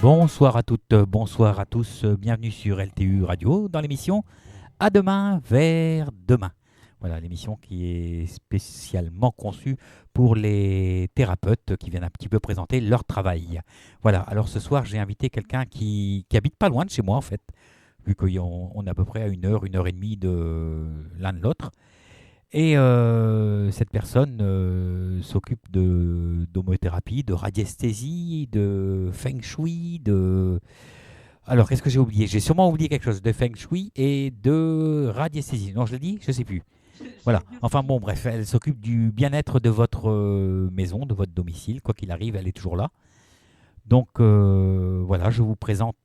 Bonsoir à toutes, bonsoir à tous, bienvenue sur LTU Radio dans l'émission À demain vers demain. Voilà, l'émission qui est spécialement conçue pour les thérapeutes qui viennent un petit peu présenter leur travail. Voilà, alors ce soir j'ai invité quelqu'un qui habite pas loin de chez moi en fait, vu qu'on est à peu près à une heure et demie de l'un de l'autre. Et cette personne s'occupe d'homothérapie, de radiesthésie, de feng shui, de... Alors, qu'est-ce que j'ai oublié? J'ai sûrement oublié quelque chose de feng shui et de radiesthésie. Non, je l'ai dit? Je ne sais plus. Voilà. Enfin bon, bref, elle s'occupe du bien-être de votre maison, de votre domicile. Quoi qu'il arrive, elle est toujours là. Donc, voilà, je vous présente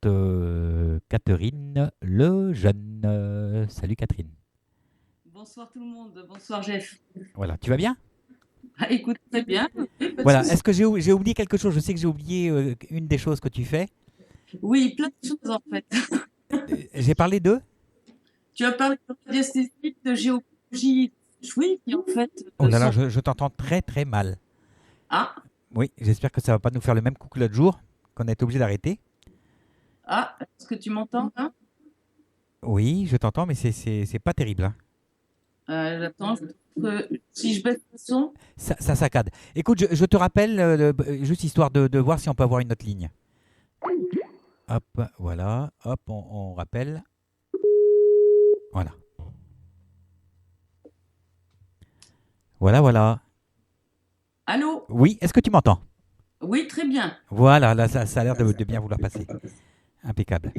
Catherine Lejeune. Salut Catherine. Bonsoir tout le monde, bonsoir Jeff. Voilà, tu vas bien? Ah, écoute, très bien. Oui, pas de Voilà, souci. est-ce que j'ai oublié quelque chose? Je sais que j'ai oublié une des choses que tu fais. Oui, plein de choses en fait. J'ai parlé de... Tu as parlé de radiesthésie, de géologie, oui, qui en fait Oh là là, sont... je t'entends très très mal. Ah, Oui, j'espère que ça va pas nous faire le même coup que l'autre jour, qu'on a été obligé d'arrêter. est-ce que tu m'entends là? Oui, je t'entends, mais c'est pas terrible, hein. Attends, si je baisse le son. Ça saccade. Écoute, je te rappelle, juste histoire de voir si on peut avoir une autre ligne. Hop, voilà, hop, on rappelle. Voilà. Voilà, voilà. Allô? Oui, est-ce que tu m'entends? Oui, très bien. Voilà, là, ça a l'air de bien vouloir passer. Impeccable.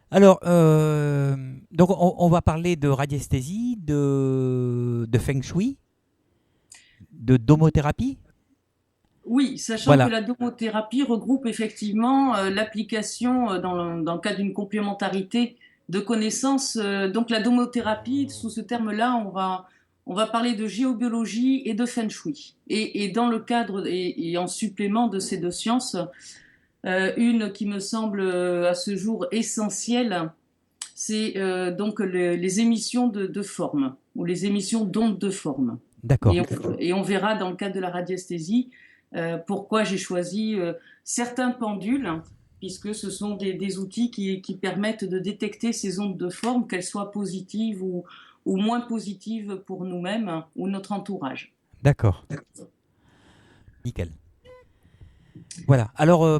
Alors, donc on va parler de radiesthésie, de feng shui, de domothérapie. Oui, sachant que Voilà, la domothérapie regroupe effectivement l'application dans le cadre d'une complémentarité de connaissances. Donc la domothérapie, sous ce terme-là, on va parler de géobiologie et de feng shui. Et dans le cadre et en supplément de ces deux sciences, une qui me semble à ce jour essentielle, c'est donc les émissions de forme ou les émissions d'ondes de forme. d'accord, Et on verra dans le cadre de la radiesthésie pourquoi j'ai choisi certains pendules, puisque ce sont des outils qui permettent de détecter ces ondes de forme, qu'elles soient positives ou moins positives pour nous-mêmes ou notre entourage. d'accord, nickel. Voilà, alors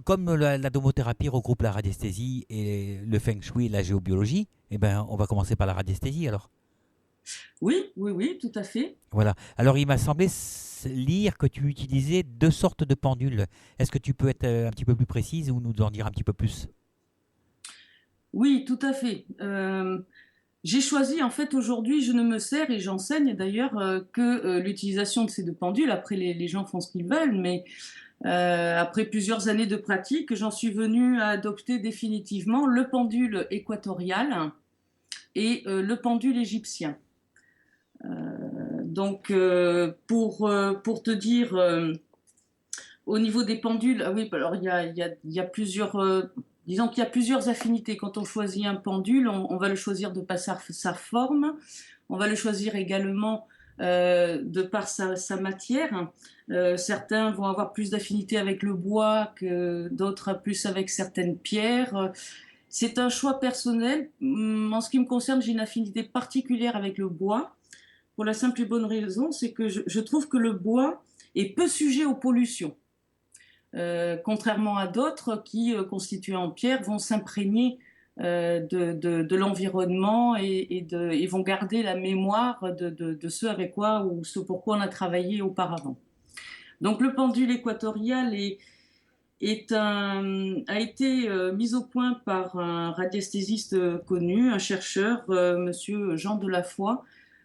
comme la domothérapie regroupe la radiesthésie et le feng shui et la géobiologie, eh ben, on va commencer par la radiesthésie alors. Oui, oui, oui, tout à fait. Voilà, alors il m'a semblé lire que tu utilisais deux sortes de pendules. Est-ce que tu peux être un petit peu plus précise ou nous en dire un petit peu plus? Oui, tout à fait. J'ai choisi, en fait, aujourd'hui, je ne me sers, et j'enseigne d'ailleurs, que l'utilisation de ces deux pendules. Après, les gens font ce qu'ils veulent, mais après plusieurs années de pratique, j'en suis venue à adopter définitivement le pendule équatorial et le pendule égyptien. Pour te dire, au niveau des pendules, ah oui, alors il y a plusieurs, disons qu'il y a plusieurs affinités. Quand on choisit un pendule, on va le choisir de par sa forme, on va le choisir également de par sa matière. Certains vont avoir plus d'affinité avec le bois que d'autres plus avec certaines pierres. C'est un choix personnel. En ce qui me concerne, j'ai une affinité particulière avec le bois, pour la simple et bonne raison, c'est que je trouve que le bois est peu sujet aux pollutions. Contrairement à d'autres qui, constitués en pierre, vont s'imprégner de l'environnement et vont garder la mémoire de ce avec quoi ou ce pourquoi on a travaillé auparavant. Donc le pendule équatorial a été mis au point par un radiesthésiste connu, un chercheur, monsieur Jean Delafoy,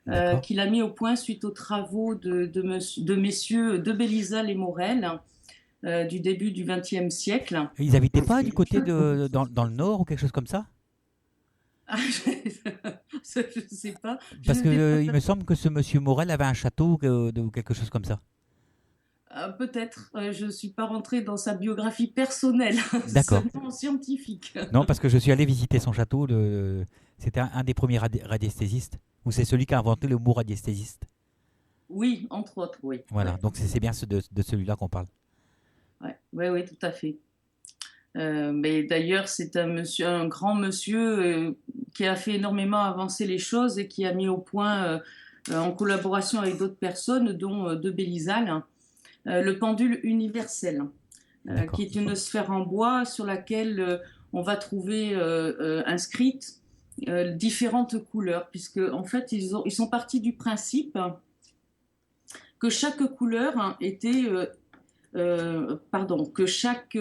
D'accord. qui l'a mis au point suite aux travaux de messieurs de Bélisal et Morel du début du XXe siècle. Ils n'habitaient pas du côté dans le nord ou quelque chose comme ça? Ah, je ne sais pas. Je Parce que n'étais pas il me semble que ce monsieur Morel avait un château ou quelque chose comme ça. peut-être. Je ne suis pas rentrée dans sa biographie personnelle, D'accord. seulement scientifique. Non, parce que je suis allé visiter son château. C'était un des premiers radiesthésistes. Ou c'est celui qui a inventé le mot radiesthésiste. Oui, entre autres, oui. Voilà, Ouais, donc c'est bien de celui-là qu'on parle. ouais, ouais, ouais, tout à fait. Mais d'ailleurs, c'est un grand monsieur qui a fait énormément avancer les choses et qui a mis au point, en collaboration avec d'autres personnes, dont de Bélisal, le pendule universel, qui D'accord. est une sphère en bois sur laquelle on va trouver inscrites différentes couleurs, puisque en fait, ils sont partis du principe que chaque couleur était, pardon, que chaque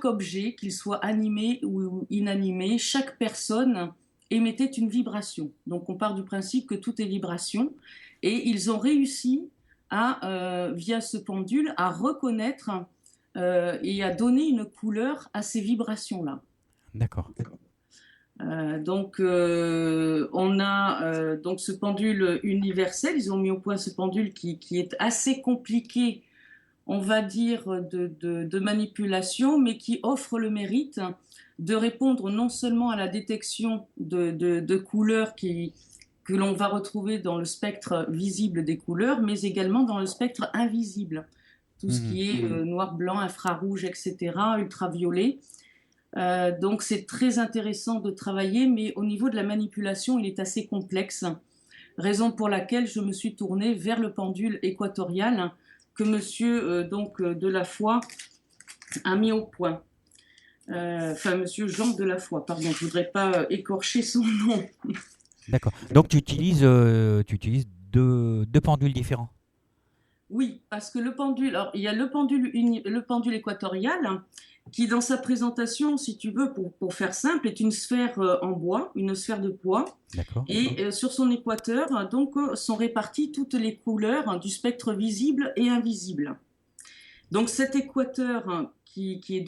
objet, qu'il soit animé ou inanimé, chaque personne émettait une vibration. Donc on part du principe que tout est vibration, et ils ont réussi via ce pendule, à reconnaître et à donner une couleur à ces vibrations-là. D'accord. On a donc ce pendule universel. Ils ont mis au point ce pendule qui est assez compliqué, on va dire, de manipulation, mais qui offre le mérite de répondre non seulement à la détection de couleurs que l'on va retrouver dans le spectre visible des couleurs, mais également dans le spectre invisible. Tout ce Mhm. qui est noir, blanc, infrarouge, etc., ultraviolet. Donc c'est très intéressant de travailler, mais au niveau de la manipulation, il est assez complexe. Raison pour laquelle je me suis tournée vers le pendule équatorial que monsieur Delafoy a mis au point. Enfin, monsieur Jean Delafoy, pardon, je ne voudrais pas écorcher son nom. D'accord. Donc tu utilises deux pendules différents. Oui, parce que le pendule, alors, il y a le pendule équatorial, qui dans sa présentation, si tu veux, pour faire simple, est une sphère en bois, une sphère de poids. D'accord. Et sur son équateur, sont réparties toutes les couleurs du spectre visible et invisible. Donc cet équateur qui est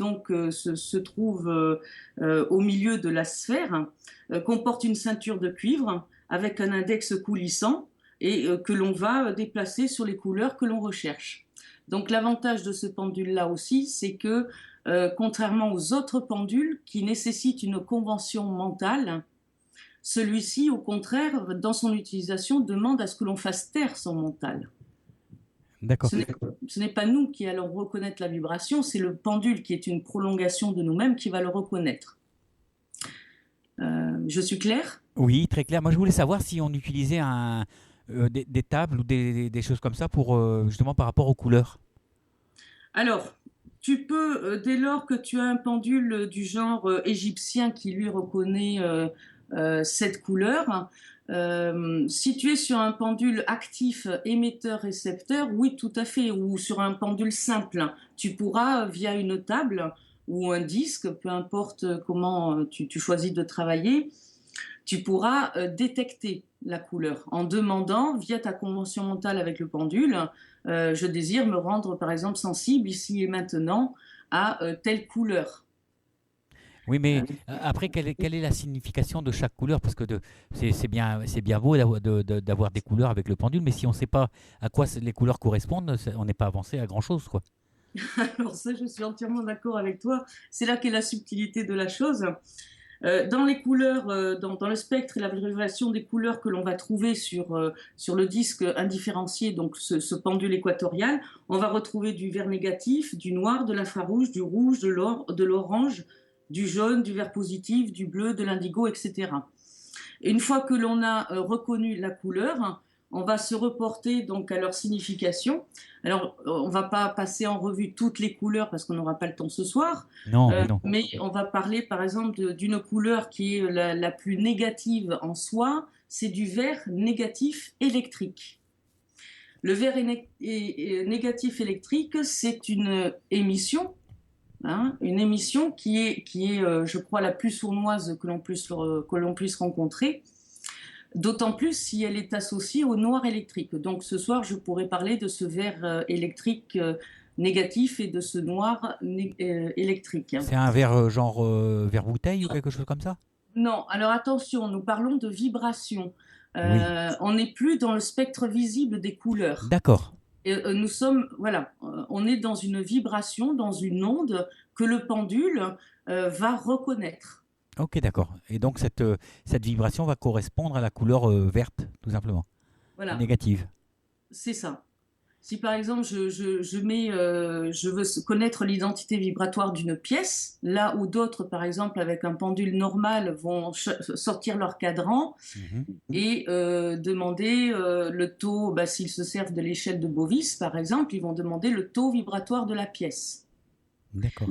se trouve au milieu de la sphère comporte une ceinture de cuivre avec un index coulissant et que l'on va déplacer sur les couleurs que l'on recherche. Donc l'avantage de ce pendule-là aussi, c'est que contrairement aux autres pendules qui nécessitent une convention mentale, celui-ci, au contraire, dans son utilisation, demande à ce que l'on fasse taire son mental. D'accord. Ce n'est pas nous qui allons reconnaître la vibration, c'est le pendule qui est une prolongation de nous-mêmes qui va le reconnaître. Je suis claire? Oui, très clair. Moi, je voulais savoir si on utilisait des tables ou des choses comme ça pour justement par rapport aux couleurs. Alors, tu peux, dès lors que tu as un pendule du genre égyptien qui lui reconnaît cette couleur, si tu es sur un pendule actif émetteur-récepteur, oui, tout à fait, ou sur un pendule simple, tu pourras, via une table ou un disque, peu importe comment tu choisis de travailler, tu pourras détecter la couleur en demandant, via ta convention mentale avec le pendule, je désire me rendre, par exemple, sensible ici et maintenant à telle couleur. Oui, mais après, quelle est la signification de chaque couleur? Parce que c'est bien beau d'avoir des couleurs avec le pendule, mais si on ne sait pas à quoi les couleurs correspondent, on n'est pas avancé à grand-chose, quoi. Alors ça, je suis entièrement d'accord avec toi. C'est là qu'est la subtilité de la chose. Dans les couleurs, dans le spectre et la vibration des couleurs que l'on va trouver sur le disque indifférencié, donc ce pendule équatorial, on va retrouver du vert négatif, du noir, de l'infrarouge, du rouge, de l'orange, du jaune, du vert positif, du bleu, de l'indigo, etc. Et une fois que l'on a reconnu la couleur, on va se reporter donc à leur signification. Alors, on ne va pas passer en revue toutes les couleurs parce qu'on n'aura pas le temps ce soir, Non, mais non. mais on va parler par exemple d'une couleur qui est la plus négative en soi, c'est du vert négatif électrique. Le vert négatif électrique, c'est une émission, hein, une émission qui est je crois, la plus sournoise que l'on puisse rencontrer. D'autant plus si elle est associée au noir électrique. Donc ce soir, je pourrais parler de ce vert électrique négatif et de ce noir électrique. C'est un verre genre verre bouteille ou quelque chose comme ça? Non, alors attention, nous parlons de vibration. Oui. On n'est plus dans le spectre visible des couleurs. D'accord. Et, on est dans une vibration, dans une onde que le pendule va reconnaître. Ok, d'accord. Et donc cette vibration va correspondre à la couleur verte, tout simplement, Voilà, négative. c'est ça. Si par exemple je veux connaître l'identité vibratoire d'une pièce, là où d'autres, par exemple avec un pendule normal, vont sortir leur cadran Mhm. et demander le taux, bah, s'ils se servent de l'échelle de Bovis par exemple, ils vont demander le taux vibratoire de la pièce. D'accord.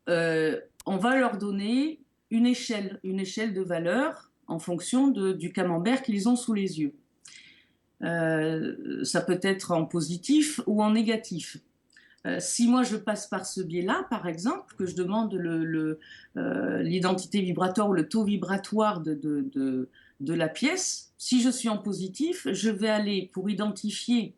On va leur donner une échelle de valeur en fonction du camembert qu'ils ont sous les yeux. Ça peut être en positif ou en négatif. Si moi je passe par ce biais-là, par exemple, que je demande l'identité vibratoire ou le taux vibratoire de la pièce, si je suis en positif, je vais aller pour identifier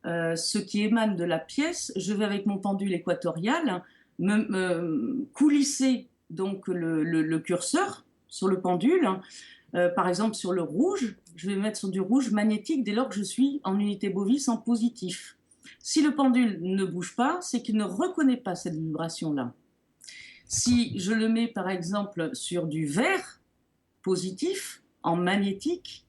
ce qui émane de la pièce, je vais avec mon pendule équatorial me coulisser donc le curseur sur le pendule. Par exemple, sur le rouge, je vais mettre sur du rouge magnétique dès lors que je suis en unité Bovis en positif. Si le pendule ne bouge pas, c'est qu'il ne reconnaît pas cette vibration-là. Si je le mets par exemple sur du vert positif en magnétique,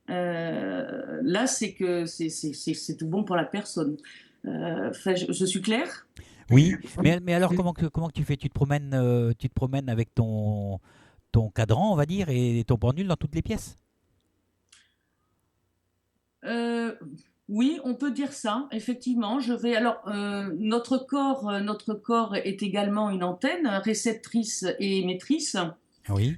là c'est que c'est tout bon pour la personne. Je suis claire? Oui, mais alors comment tu fais? Tu te promènes avec ton cadran, on va dire, et ton pendule dans toutes les pièces? Euh, oui, on peut dire ça, effectivement. Je vais. Alors, notre corps est également une antenne réceptrice et émettrice. Oui,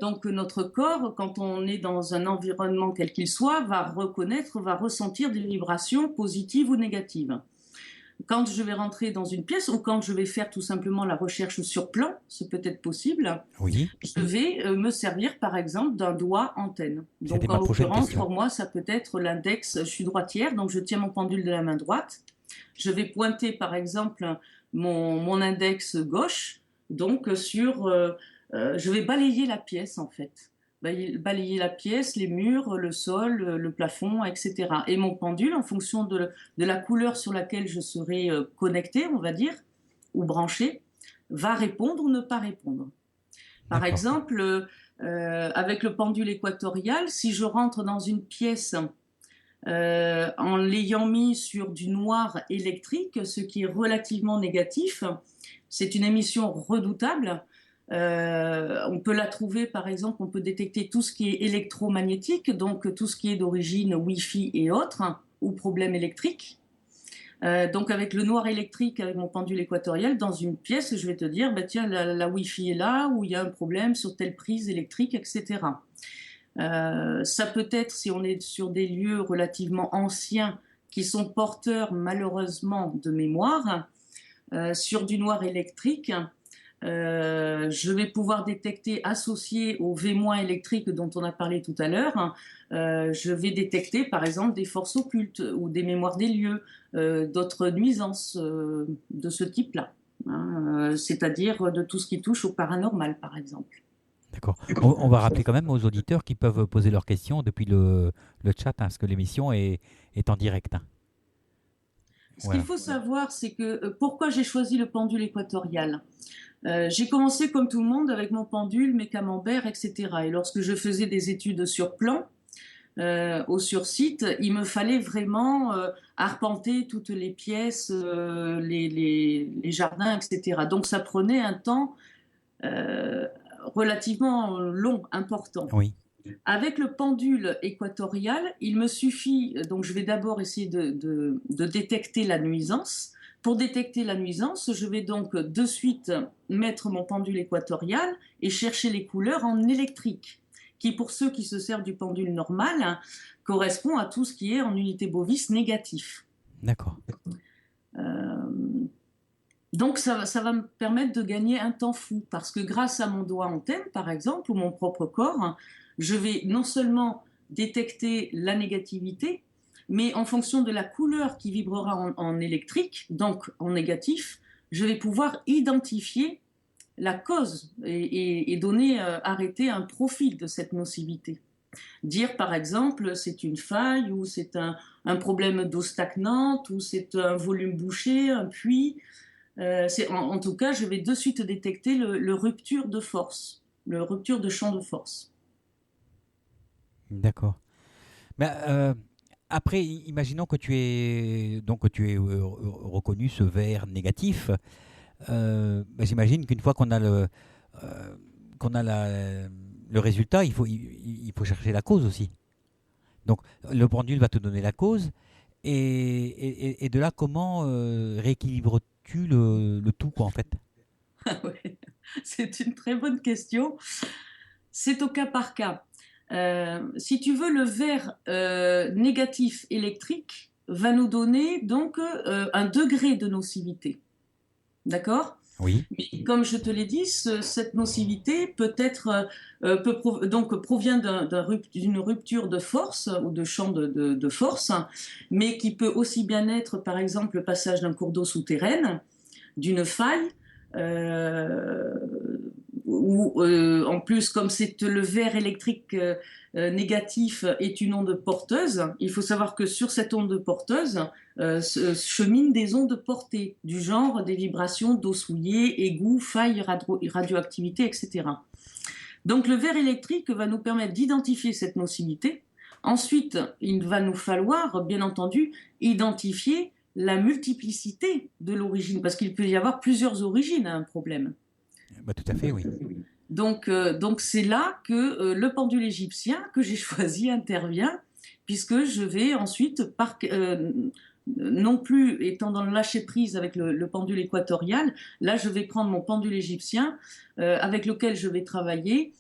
Donc, notre corps, quand on est dans un environnement quel qu'il soit, va reconnaître, va ressentir des vibrations positives ou négatives. Quand je vais rentrer dans une pièce ou quand je vais faire tout simplement la recherche sur plan, c'est peut-être possible, oui, je vais me servir par exemple d'un doigt antenne. c'était Donc en ma prochaine l'occurrence, question. pour moi, ça peut être l'index, je suis droitière, donc je tiens mon pendule de la main droite. Je vais pointer par exemple mon index gauche, donc je vais balayer la pièce en fait. Balayer la pièce, les murs, le sol, le plafond, etc. Et mon pendule, en fonction de la couleur sur laquelle je serai connecté, on va dire, ou branché, va répondre ou ne pas répondre. Par D'accord. exemple, avec le pendule équatorial, si je rentre dans une pièce en l'ayant mis sur du noir électrique, ce qui est relativement négatif, c'est une émission redoutable. On peut la trouver, par exemple, on peut détecter tout ce qui est électromagnétique, donc tout ce qui est d'origine Wi-Fi et autres, ou problème électrique. Donc avec le noir électrique, avec mon pendule équatorial, dans une pièce, je vais te dire, bah tiens, la Wi-Fi est là, ou il y a un problème sur telle prise électrique, etc. Ça peut être, si on est sur des lieux relativement anciens, qui sont porteurs malheureusement de mémoire, sur du noir électrique, je vais pouvoir détecter, associé au V- électrique dont on a parlé tout à l'heure, je vais détecter par exemple des forces occultes ou des mémoires des lieux, d'autres nuisances de ce type-là, hein, c'est-à-dire de tout ce qui touche au paranormal par exemple. D'accord. On va rappeler quand même aux auditeurs qui peuvent poser leurs questions depuis le chat, hein, parce que l'émission est en direct, hein. Ce qu'il Voilà. faut savoir, c'est que pourquoi j'ai choisi le pendule équatorial. J'ai commencé comme tout le monde avec mon pendule, mes camemberts, etc. Et lorsque je faisais des études sur plan, au sur-site, il me fallait vraiment arpenter toutes les pièces, les jardins, etc. Donc ça prenait un temps euh, relativement long, important. Oui, Avec le pendule équatorial, il me suffit, donc je vais d'abord essayer de détecter la nuisance. Pour détecter la nuisance, je vais donc de suite mettre mon pendule équatorial et chercher les couleurs en électrique, qui pour ceux qui se servent du pendule normal, hein, correspond à tout ce qui est en unité Bovis négatif. d'accord. Euh, donc ça va me permettre de gagner un temps fou, parce que grâce à mon doigt antenne, par exemple, ou mon propre corps, je vais non seulement détecter la négativité, mais en fonction de la couleur qui vibrera en électrique, donc en négatif, je vais pouvoir identifier la cause et donner, arrêter un profil de cette nocivité. Dire par exemple c'est une faille ou c'est un problème d'eau stagnante ou c'est un volume bouché, un puits, en tout cas, je vais de suite détecter le rupture de force, le rupture de champ de force. D'accord. Mais, après, imaginons que tu es reconnu ce verre négatif. J'imagine qu'une fois euh, qu'on a le résultat, il faut chercher la cause aussi. Donc, le pendule va te donner la cause. Et de là, comment rééquilibres-tu le tout, quoi, en fait? Ouais, c'est une très bonne question. C'est au cas par cas. Si tu veux, le verre négatif électrique va nous donner donc un degré de nocivité. D'accord? Oui, Mais comme je te l'ai dit, cette nocivité donc provient d'une rupture de force ou de champ de force, mais qui peut aussi bien être, par exemple, le passage d'un cours d'eau souterraine, d'une faille, euh, ou en plus, comme c'est le verre électrique négatif est une onde porteuse, il faut savoir que sur cette onde porteuse cheminent des ondes portées, du genre des vibrations d'eau souillée, égouts, failles, radioactivité, etc. Donc le verre électrique va nous permettre d'identifier cette nocivité. Ensuite, il va nous falloir, bien entendu, identifier la multiplicité de l'origine, parce qu'il peut y avoir plusieurs origines à un problème. bah, tout à fait, oui. Donc c'est là que le pendule égyptien que j'ai choisi intervient, puisque je vais ensuite, non plus étant dans le lâcher-prise avec le pendule équatorial, là je vais prendre mon pendule égyptien avec lequel je vais travailler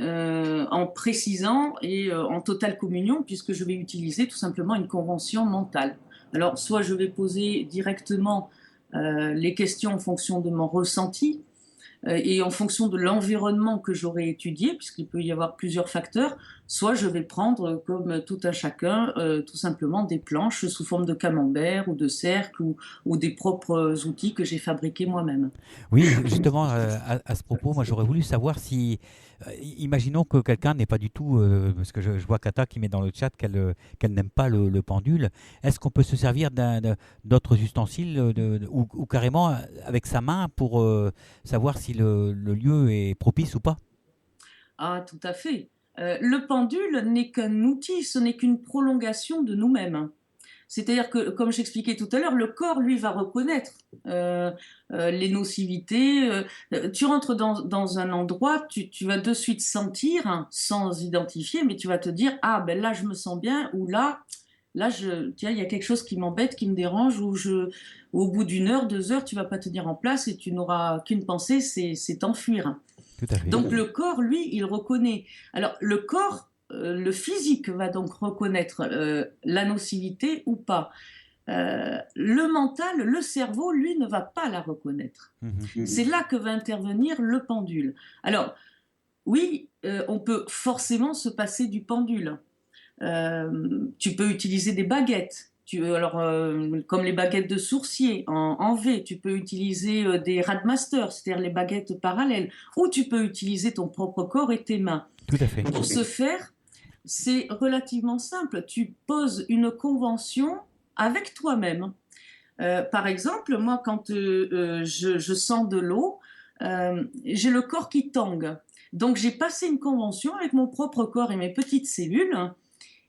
en précisant et en totale communion, puisque je vais utiliser tout simplement une convention mentale. Alors soit je vais poser directement les questions en fonction de mon ressenti, et en fonction de l'environnement que j'aurai étudié, puisqu'il peut y avoir plusieurs facteurs, soit je vais prendre, comme tout un chacun, tout simplement des planches sous forme de camembert ou de cercle ou des propres outils que j'ai fabriqués moi-même. Oui, justement, à ce propos, moi j'aurais voulu savoir si, imaginons que quelqu'un n'est pas du tout, parce que je vois Kata qui met dans le chat qu'elle n'aime pas le pendule, est-ce qu'on peut se servir d'autres ustensiles ou carrément avec sa main pour savoir si le lieu est propice ou pas? Ah, tout à fait. Le pendule n'est qu'un outil, ce n'est qu'une prolongation de nous-mêmes. C'est-à-dire que, comme j'expliquais tout à l'heure, le corps, lui, va reconnaître les nocivités. Tu rentres dans un endroit, tu vas de suite sentir, hein, sans identifier, mais tu vas te dire, ah ben là, je me sens bien, ou là, tiens, il y a quelque chose qui m'embête, qui me dérange, ou au bout d'une heure, 2 heures, tu vas pas tenir en place et tu n'auras qu'une pensée, c'est t'enfuir. Tout à fait. Donc le corps, lui, il reconnaît. Alors le corps, le physique va donc reconnaître la nocivité ou pas. Le mental, le cerveau, lui, ne va pas la reconnaître. Mhm. C'est là que va intervenir le pendule. Alors oui, on peut forcément se passer du pendule. Tu peux utiliser des baguettes. Comme les baguettes de sourcier en V, tu peux utiliser des Radmaster, c'est-à-dire les baguettes parallèles, ou tu peux utiliser ton propre corps et tes mains. Tout à fait. Pour ce faire, c'est relativement simple. Tu poses une convention avec toi-même. Par exemple, moi, quand je sens de l'eau, j'ai le corps qui tangue. Donc, j'ai passé une convention avec mon propre corps et mes petites cellules.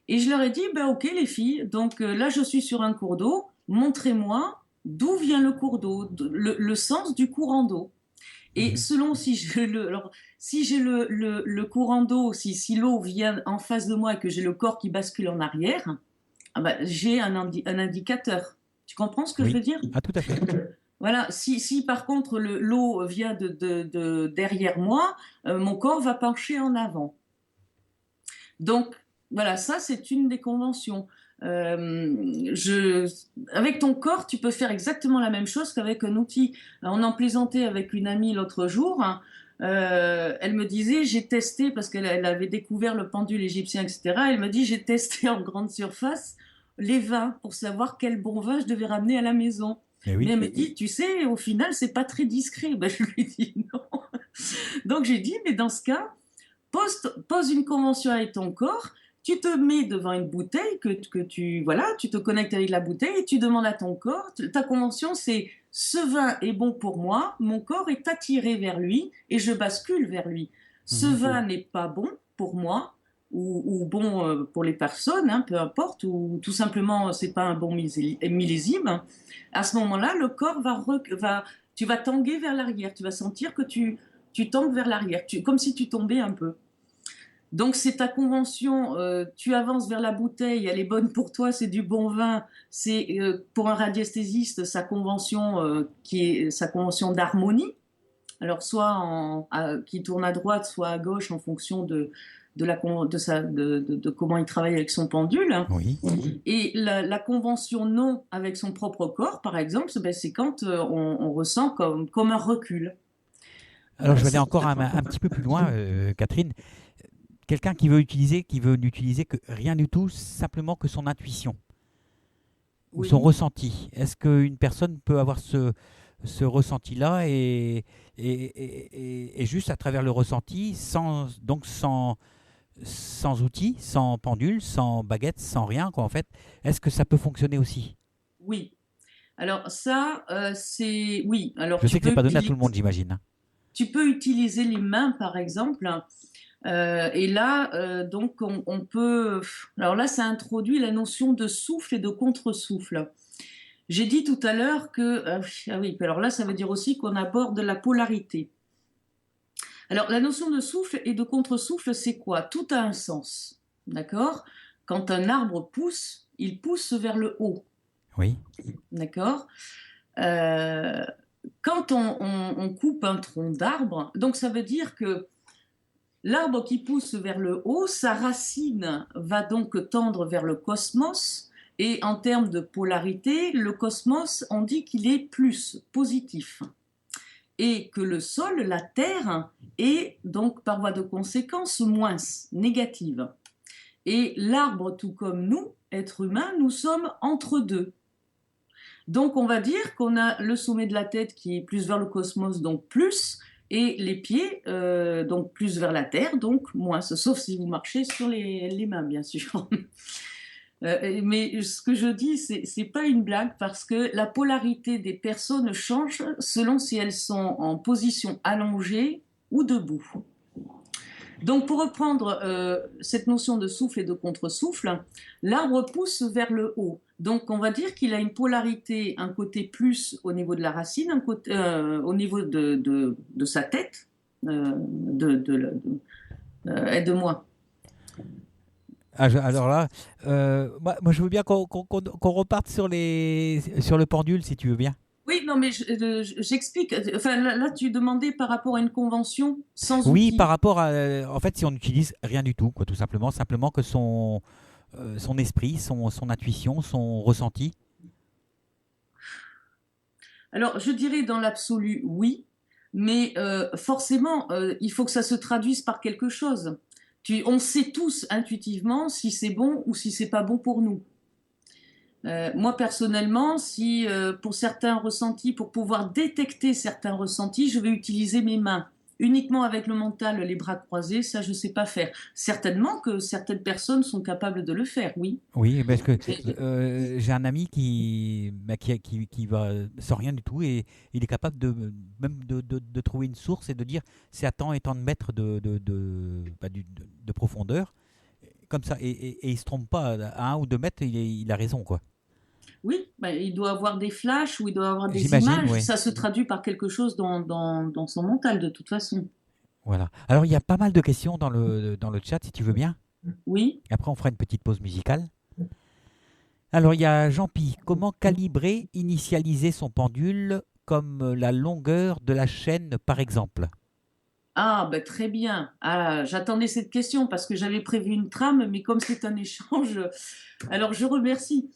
Et je leur ai dit, ben ok les filles, donc là je suis sur un cours d'eau, montrez-moi d'où vient le cours d'eau, le sens du courant d'eau. Et Mhm. selon si j'ai le courant d'eau, si l'eau vient en face de moi et que j'ai le corps qui bascule en arrière, ah ben, j'ai un indicateur. Tu comprends ce que je Oui. veux dire? Ah, tout à fait. Voilà, si par contre l'eau vient de derrière moi, mon corps va pencher en avant. Donc, voilà, ça, c'est une des conventions. Avec ton corps, tu peux faire exactement la même chose qu'avec un outil. On en plaisantait avec une amie l'autre jour, hein. Elle me disait, j'ai testé, parce qu'elle avait découvert le pendule égyptien, etc. Elle me dit, j'ai testé en grande surface les vins pour savoir quel bon vin je devais ramener à la maison. Mais Mais oui. elle me dit, tu sais, au final, c'est pas très discret. Ben, je lui dis non. Donc j'ai dit, mais dans ce cas, pose une convention avec ton corps, tu te mets devant une bouteille voilà, tu te connectes avec la bouteille et tu demandes à ton corps, ta convention c'est ce vin est bon pour moi, mon corps est attiré vers lui et je bascule vers lui. Ce Mhm. vin n'est pas bon pour moi, ou bon pour les personnes, hein, peu importe, ou tout simplement c'est pas un bon millésime, à ce moment-là, le corps tu vas tanguer vers l'arrière, tu vas sentir que tu tangues vers l'arrière, comme si tu tombais un peu. Donc c'est ta convention, tu avances vers la bouteille, elle est bonne pour toi, c'est du bon vin. C'est pour un radiesthésiste qui est sa convention d'harmonie. Alors soit qui tourne à droite, soit à gauche en fonction de comment il travaille avec son pendule. Oui. Et la convention non avec son propre corps, par exemple, c'est quand on ressent comme un recul. Alors je vais aller encore un petit peu plus loin, Catherine. Quelqu'un qui veut n'utiliser que rien du tout, simplement que son intuition ou son Oui. ressenti. Est-ce qu'une personne peut avoir ce ressenti-là et juste à travers le ressenti, sans outils, sans pendule, sans baguette, sans rien, quoi, en fait, est-ce que ça peut fonctionner aussi? Oui. Alors ça, c'est... Oui, alors Je sais que c'est pas donné à tout le monde, j'imagine. tu peux utiliser les mains, par exemple. Et là, donc, on peut... Alors là, ça introduit la notion de souffle et de contre-souffle. J'ai dit tout à l'heure que... ah oui, alors là, ça veut dire aussi qu'on aborde la polarité. Alors, la notion de souffle et de contre-souffle, c'est quoi? Tout a un sens, d'accord? Quand un arbre pousse, il pousse vers le haut, Oui. d'accord? Euh, Quand on coupe un tronc d'arbre, donc ça veut dire que l'arbre qui pousse vers le haut, sa racine va donc tendre vers le cosmos, et en termes de polarité, le cosmos, on dit qu'il est plus positif, et que le sol, la terre, est donc par voie de conséquence moins négative. Et l'arbre, tout comme nous, êtres humains, nous sommes entre deux. Donc on va dire qu'on a le sommet de la tête qui est plus vers le cosmos, donc plus, et les pieds, donc plus vers la terre, donc moins, sauf si vous marchez sur les mains, bien sûr. Mais ce que je dis, c'est pas une blague parce que la polarité des personnes change selon si elles sont en position allongée ou debout. Donc, pour reprendre cette notion de souffle et de contre-souffle, l'arbre pousse vers le haut. Donc, on va dire qu'il a une polarité, un côté plus au niveau de la racine, un côté, au niveau de sa tête. Aide-moi. Alors là, moi, je veux bien qu'on reparte sur sur le pendule, si tu veux bien. Oui, non, mais j'explique. Enfin, là, tu demandais par rapport à une convention sans Oui, par outils. rapport à, en fait, si on n'utilise rien du tout, quoi, tout simplement, simplement que son esprit, son intuition, son ressenti. Alors, je dirais dans l'absolu, oui, mais forcément, il faut que ça se traduise par quelque chose. On sait tous intuitivement si c'est bon ou si c'est pas bon pour nous. Moi, personnellement, si pour certains ressentis, pour pouvoir détecter certains ressentis, je vais utiliser mes mains. Uniquement avec le mental, les bras croisés, ça, je ne sais pas faire. Certainement que certaines personnes sont capables de le faire, oui. Oui, parce que Mais- j'ai un ami qui va sans rien du tout et il est capable même de trouver une source et de dire c'est à tant et tant de mètres de profondeur. Comme ça, et il se trompe pas, à 1 ou 2 mètres, il a raison, quoi. Oui, bah, il doit avoir des flashs ou il doit avoir des J'imagine, images. oui. Ça se traduit par quelque chose dans son mental, de toute façon. Voilà. Alors, il y a pas mal de questions dans le chat, si tu veux bien. Oui. Après, on fera une petite pause musicale. Alors, il y a Jean-Pi. Comment calibrer, initialiser son pendule comme la longueur de la chaîne, par exemple? Ah, ben très bien. Ah, j'attendais cette question parce que j'avais prévu une trame, mais comme c'est un échange, alors je remercie.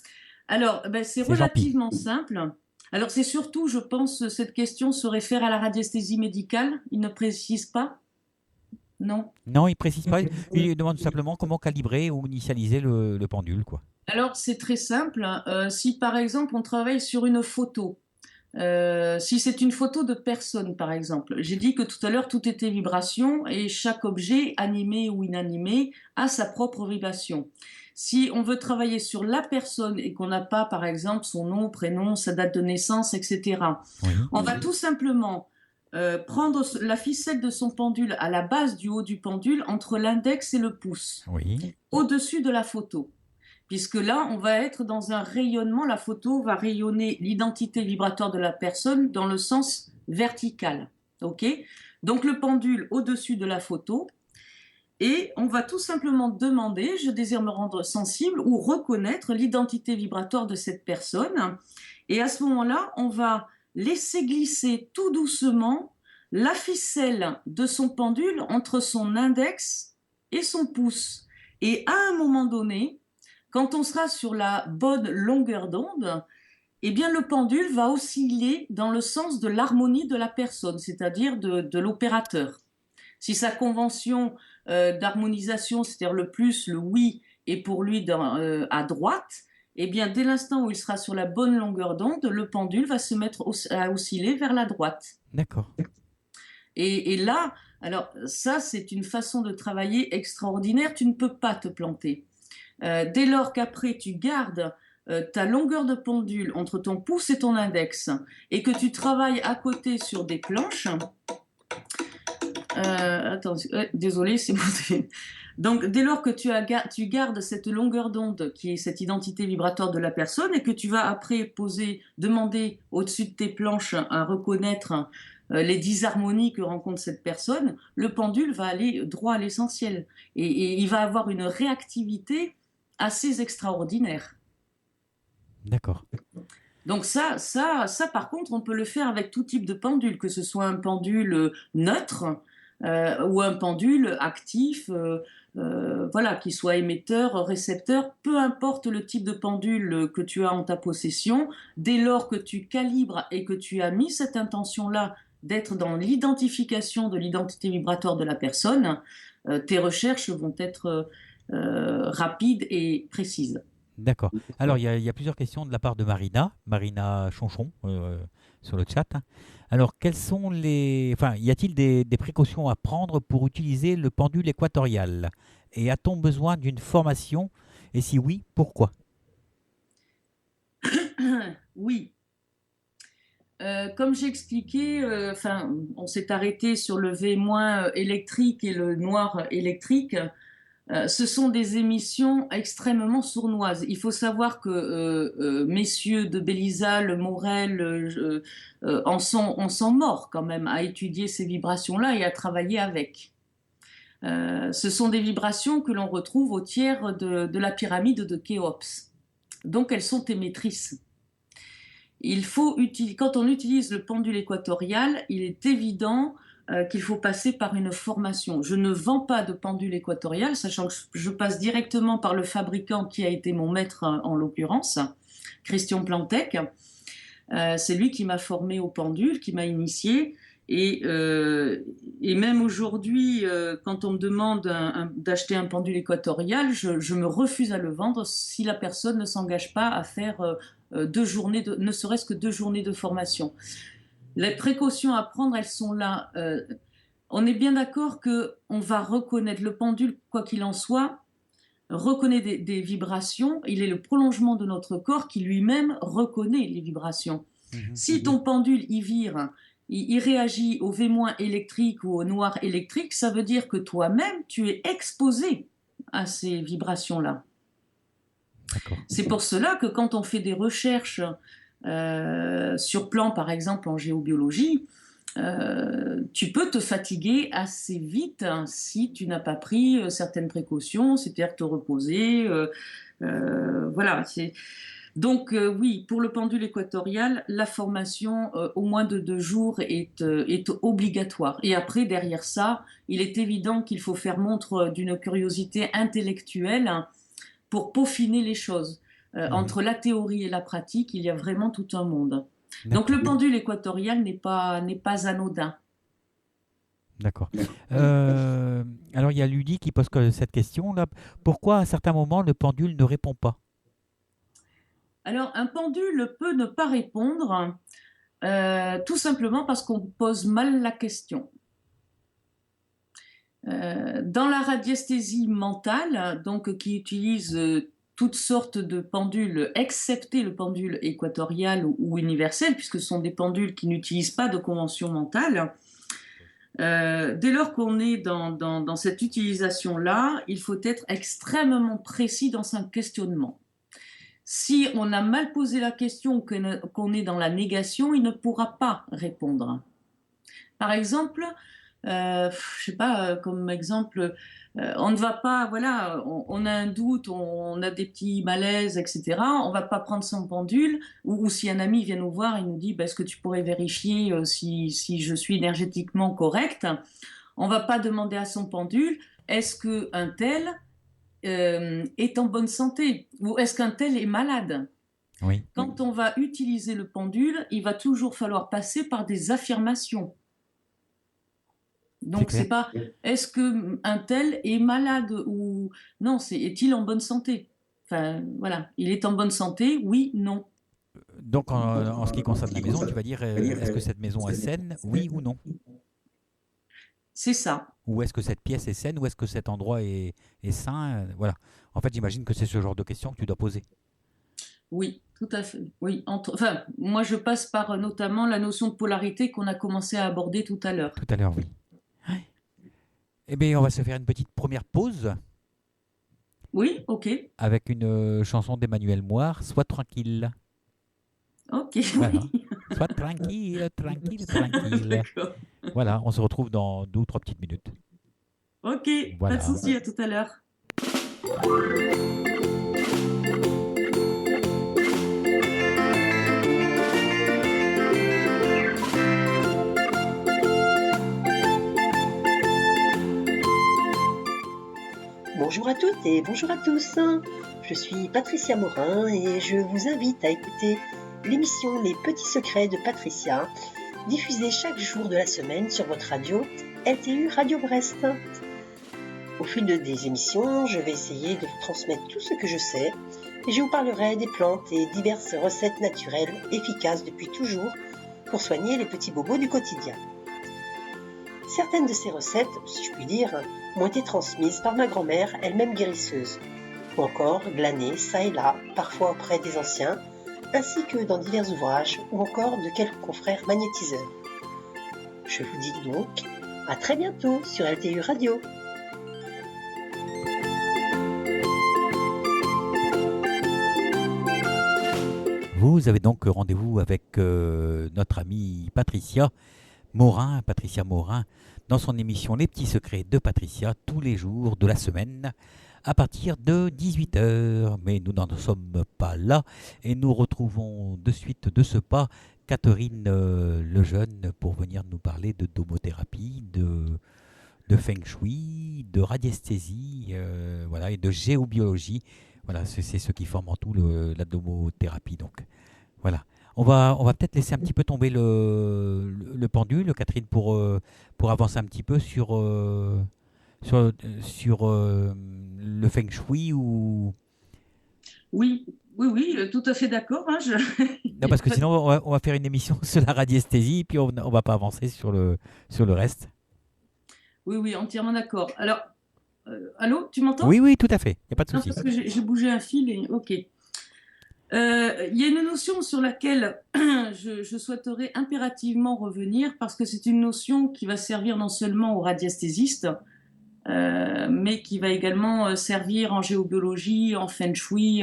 Alors, ben, c'est C'est Jean-Pi. relativement simple. Alors, c'est surtout, je pense, cette question se réfère à la radiesthésie médicale. Il ne précise pas? Non. Non, il précise pas. Il demande simplement comment calibrer ou initialiser le pendule, quoi. Alors, c'est très simple. Si par exemple, on travaille sur une photo, si c'est une photo de personne, par exemple, j'ai dit que tout à l'heure, tout était vibration et chaque objet, animé ou inanimé, a sa propre vibration. Si on veut travailler sur la personne et qu'on n'a pas, par exemple, son nom, prénom, sa date de naissance, etc., Oui. on va tout simplement prendre la ficelle de son pendule à la base du haut du pendule entre l'index et le pouce, Oui. au-dessus de la photo. Puisque là, on va être dans un rayonnement, la photo va rayonner l'identité vibratoire de la personne dans le sens vertical. Ok? Donc le pendule au-dessus de la photo, et on va tout simplement demander, je désire me rendre sensible ou reconnaître l'identité vibratoire de cette personne. Et à ce moment-là, on va laisser glisser tout doucement la ficelle de son pendule entre son index et son pouce. Et à un moment donné, quand on sera sur la bonne longueur d'onde, eh bien le pendule va osciller dans le sens de l'harmonie de la personne, c'est-à-dire de l'opérateur. Si sa convention d'harmonisation, c'est-à-dire le plus, le oui, est pour lui à droite, eh bien, dès l'instant où il sera sur la bonne longueur d'onde, le pendule va se mettre à osciller vers la droite. D'accord. Et là, alors ça, c'est une façon de travailler extraordinaire. Tu ne peux pas te planter. Dès lors qu'après, tu gardes ta longueur de pendule entre ton pouce et ton index et que tu travailles à côté sur des planches, attends, désolé, c'est bon. Donc, dès lors que tu gardes cette longueur d'onde qui est cette identité vibratoire de la personne et que tu vas après demander au-dessus de tes planches à reconnaître les disharmonies que rencontre cette personne, le pendule va aller droit à l'essentiel et il va avoir une réactivité assez extraordinaire. D'accord. Donc ça, par contre, on peut le faire avec tout type de pendule, que ce soit un pendule neutre ou un pendule actif, voilà, qui soit émetteur, récepteur, peu importe le type de pendule que tu as en ta possession, dès lors que tu calibres et que tu as mis cette intention-là d'être dans l'identification de l'identité vibratoire de la personne, tes recherches vont être rapides et précises. D'accord. Alors, il y a plusieurs questions de la part de Marina Chonchon, sur le chat. Alors, quelles sont enfin, y a-t-il des précautions à prendre pour utiliser le pendule équatorial? Et a-t-on besoin d'une formation? Et si oui, pourquoi? Oui. Comme j'ai expliqué, on s'est arrêté sur le V- électrique et le noir électrique. Ce sont des émissions extrêmement sournoises. Il faut savoir que messieurs de Bélisal, Morel en sont morts quand même à étudier ces vibrations-là et à travailler avec. Ce sont des vibrations que l'on retrouve au tiers de la pyramide de Khéops. Donc elles sont émettrices. Quand on utilise le pendule équatorial, il est évident qu'il faut passer par une formation. Je ne vends pas de pendule équatorial, sachant que je passe directement par le fabricant qui a été mon maître en l'occurrence, Christian Plantec. C'est lui qui m'a formé au pendule, qui m'a initié. Et même aujourd'hui, quand on me demande d'acheter un pendule équatorial, je me refuse à le vendre si la personne ne s'engage pas à faire ne serait-ce que 2 journées de formation. Les précautions à prendre, elles sont là. On est bien d'accord qu'on va reconnaître le pendule, quoi qu'il en soit, reconnaît des vibrations. Il est le prolongement de notre corps qui lui-même reconnaît les vibrations. Si ton pendule y vire, il réagit au V- électrique ou au noir électrique, ça veut dire que toi-même, tu es exposé à ces vibrations-là. C'est pour cela que quand on fait des recherches sur plan, par exemple en géobiologie, tu peux te fatiguer assez vite si tu n'as pas pris certaines précautions, c'est-à-dire te reposer. Voilà. Donc oui, pour le pendule équatorial, la formation au moins de 2 jours est obligatoire. Et après, derrière ça, il est évident qu'il faut faire montre d'une curiosité intellectuelle pour peaufiner les choses. Entre la théorie et la pratique, il y a vraiment tout un monde. Donc le pendule équatorial n'est pas anodin. D'accord. Alors, il y a Ludie qui pose cette question-là. Pourquoi à certains moments le pendule ne répond pas? Alors un pendule peut ne pas répondre tout simplement parce qu'on pose mal la question. Dans la radiesthésie mentale, donc qui utilise toutes sortes de pendules, excepté le pendule équatorial ou universel, puisque ce sont des pendules qui n'utilisent pas de convention mentale. Dès lors qu'on est dans cette utilisation-là, il faut être extrêmement précis dans son questionnement. Si on a mal posé la question, qu'on est dans la négation, il ne pourra pas répondre. Par exemple, je sais pas, comme exemple, on ne va pas, voilà, on a un doute, on a des petits malaises, etc. On va pas prendre son pendule, ou si un ami vient nous voir et nous dit, est-ce que tu pourrais vérifier si je suis énergétiquement correcte? On va pas demander à son pendule, est-ce qu'un tel est en bonne santé, ou est-ce qu'un tel est malade? Oui. Quand on va utiliser le pendule, il va toujours falloir passer par des affirmations. Donc c'est pas est-ce que un tel est malade ou non, c'est est-il en bonne santé? Enfin voilà, il est en bonne santé, oui, non. Donc en ce qui concerne la maison, tu vas dire est-ce que cette maison est saine, oui ou non? C'est ça. Ou est-ce que cette pièce est saine, ou est-ce que cet endroit est sain? Voilà. En fait, j'imagine que c'est ce genre de questions que tu dois poser. Oui, tout à fait. Oui, enfin, moi je passe par notamment la notion de polarité qu'on a commencé à aborder tout à l'heure. Tout à l'heure, oui. Eh bien, on va se faire une petite première pause Oui, ok. avec une chanson d'Emmanuel Moire, Sois tranquille. Ok, Voilà. oui. Sois tranquille, tranquille, tranquille. D'accord. Voilà, on se retrouve dans 2 ou 3 petites minutes. Ok, pas de Voilà. souci, à tout à l'heure. Bonjour à toutes et bonjour à tous. Je suis Patricia Morin et je vous invite à écouter l'émission Les Petits Secrets de Patricia, diffusée chaque jour de la semaine sur votre radio LTU Radio Brest. Au fil des émissions, je vais essayer de vous transmettre tout ce que je sais et je vous parlerai des plantes et diverses recettes naturelles efficaces depuis toujours pour soigner les petits bobos du quotidien. Certaines de ces recettes, si je puis dire, m'ont été transmises par ma grand-mère, elle-même guérisseuse, ou encore glanées ça et là, parfois auprès des anciens, ainsi que dans divers ouvrages, ou encore de quelques confrères magnétiseurs. Je vous dis donc à très bientôt sur LTU Radio. Vous avez donc rendez-vous avec notre amie Patricia Morin, dans son émission Les Petits Secrets de Patricia, tous les jours de la semaine, à partir de 18h. Mais nous n'en sommes pas là et nous retrouvons de suite de ce pas Catherine Lejeune pour venir nous parler de domothérapie, de feng shui, de radiesthésie, voilà, et de géobiologie. Voilà, c'est ce qui forme en tout la domothérapie. Donc, voilà. On va peut-être laisser un petit peu tomber le pendule, Catherine, pour avancer un petit peu sur le feng shui ou... Oui, oui, tout à fait d'accord. Hein, Non, parce que sinon, on va faire une émission sur la radiesthésie, puis on ne va pas avancer sur le reste. Oui, oui, entièrement d'accord. Alors, allô, tu m'entends? Oui, oui, tout à fait. Il n'y a pas de Non, souci. parce que j'ai bougé un fil et ok. Il y a une notion sur laquelle je souhaiterais impérativement revenir parce que c'est une notion qui va servir non seulement aux radiesthésistes, mais qui va également servir en géobiologie, en feng shui,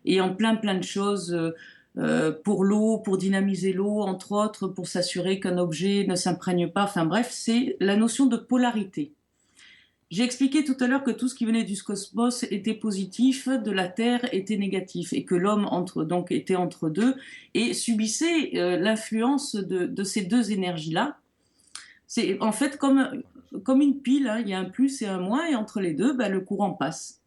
et en plein de choses pour l'eau, pour dynamiser l'eau, entre autres, pour s'assurer qu'un objet ne s'imprègne pas. Enfin bref, c'est la notion de polarité. J'ai expliqué tout à l'heure que tout ce qui venait du cosmos était positif, de la Terre était négatif, et que l'homme donc était entre deux et subissait l'influence de ces deux énergies-là. C'est en fait comme une pile, hein, il y a un plus et un moins, et entre les deux, le courant passe.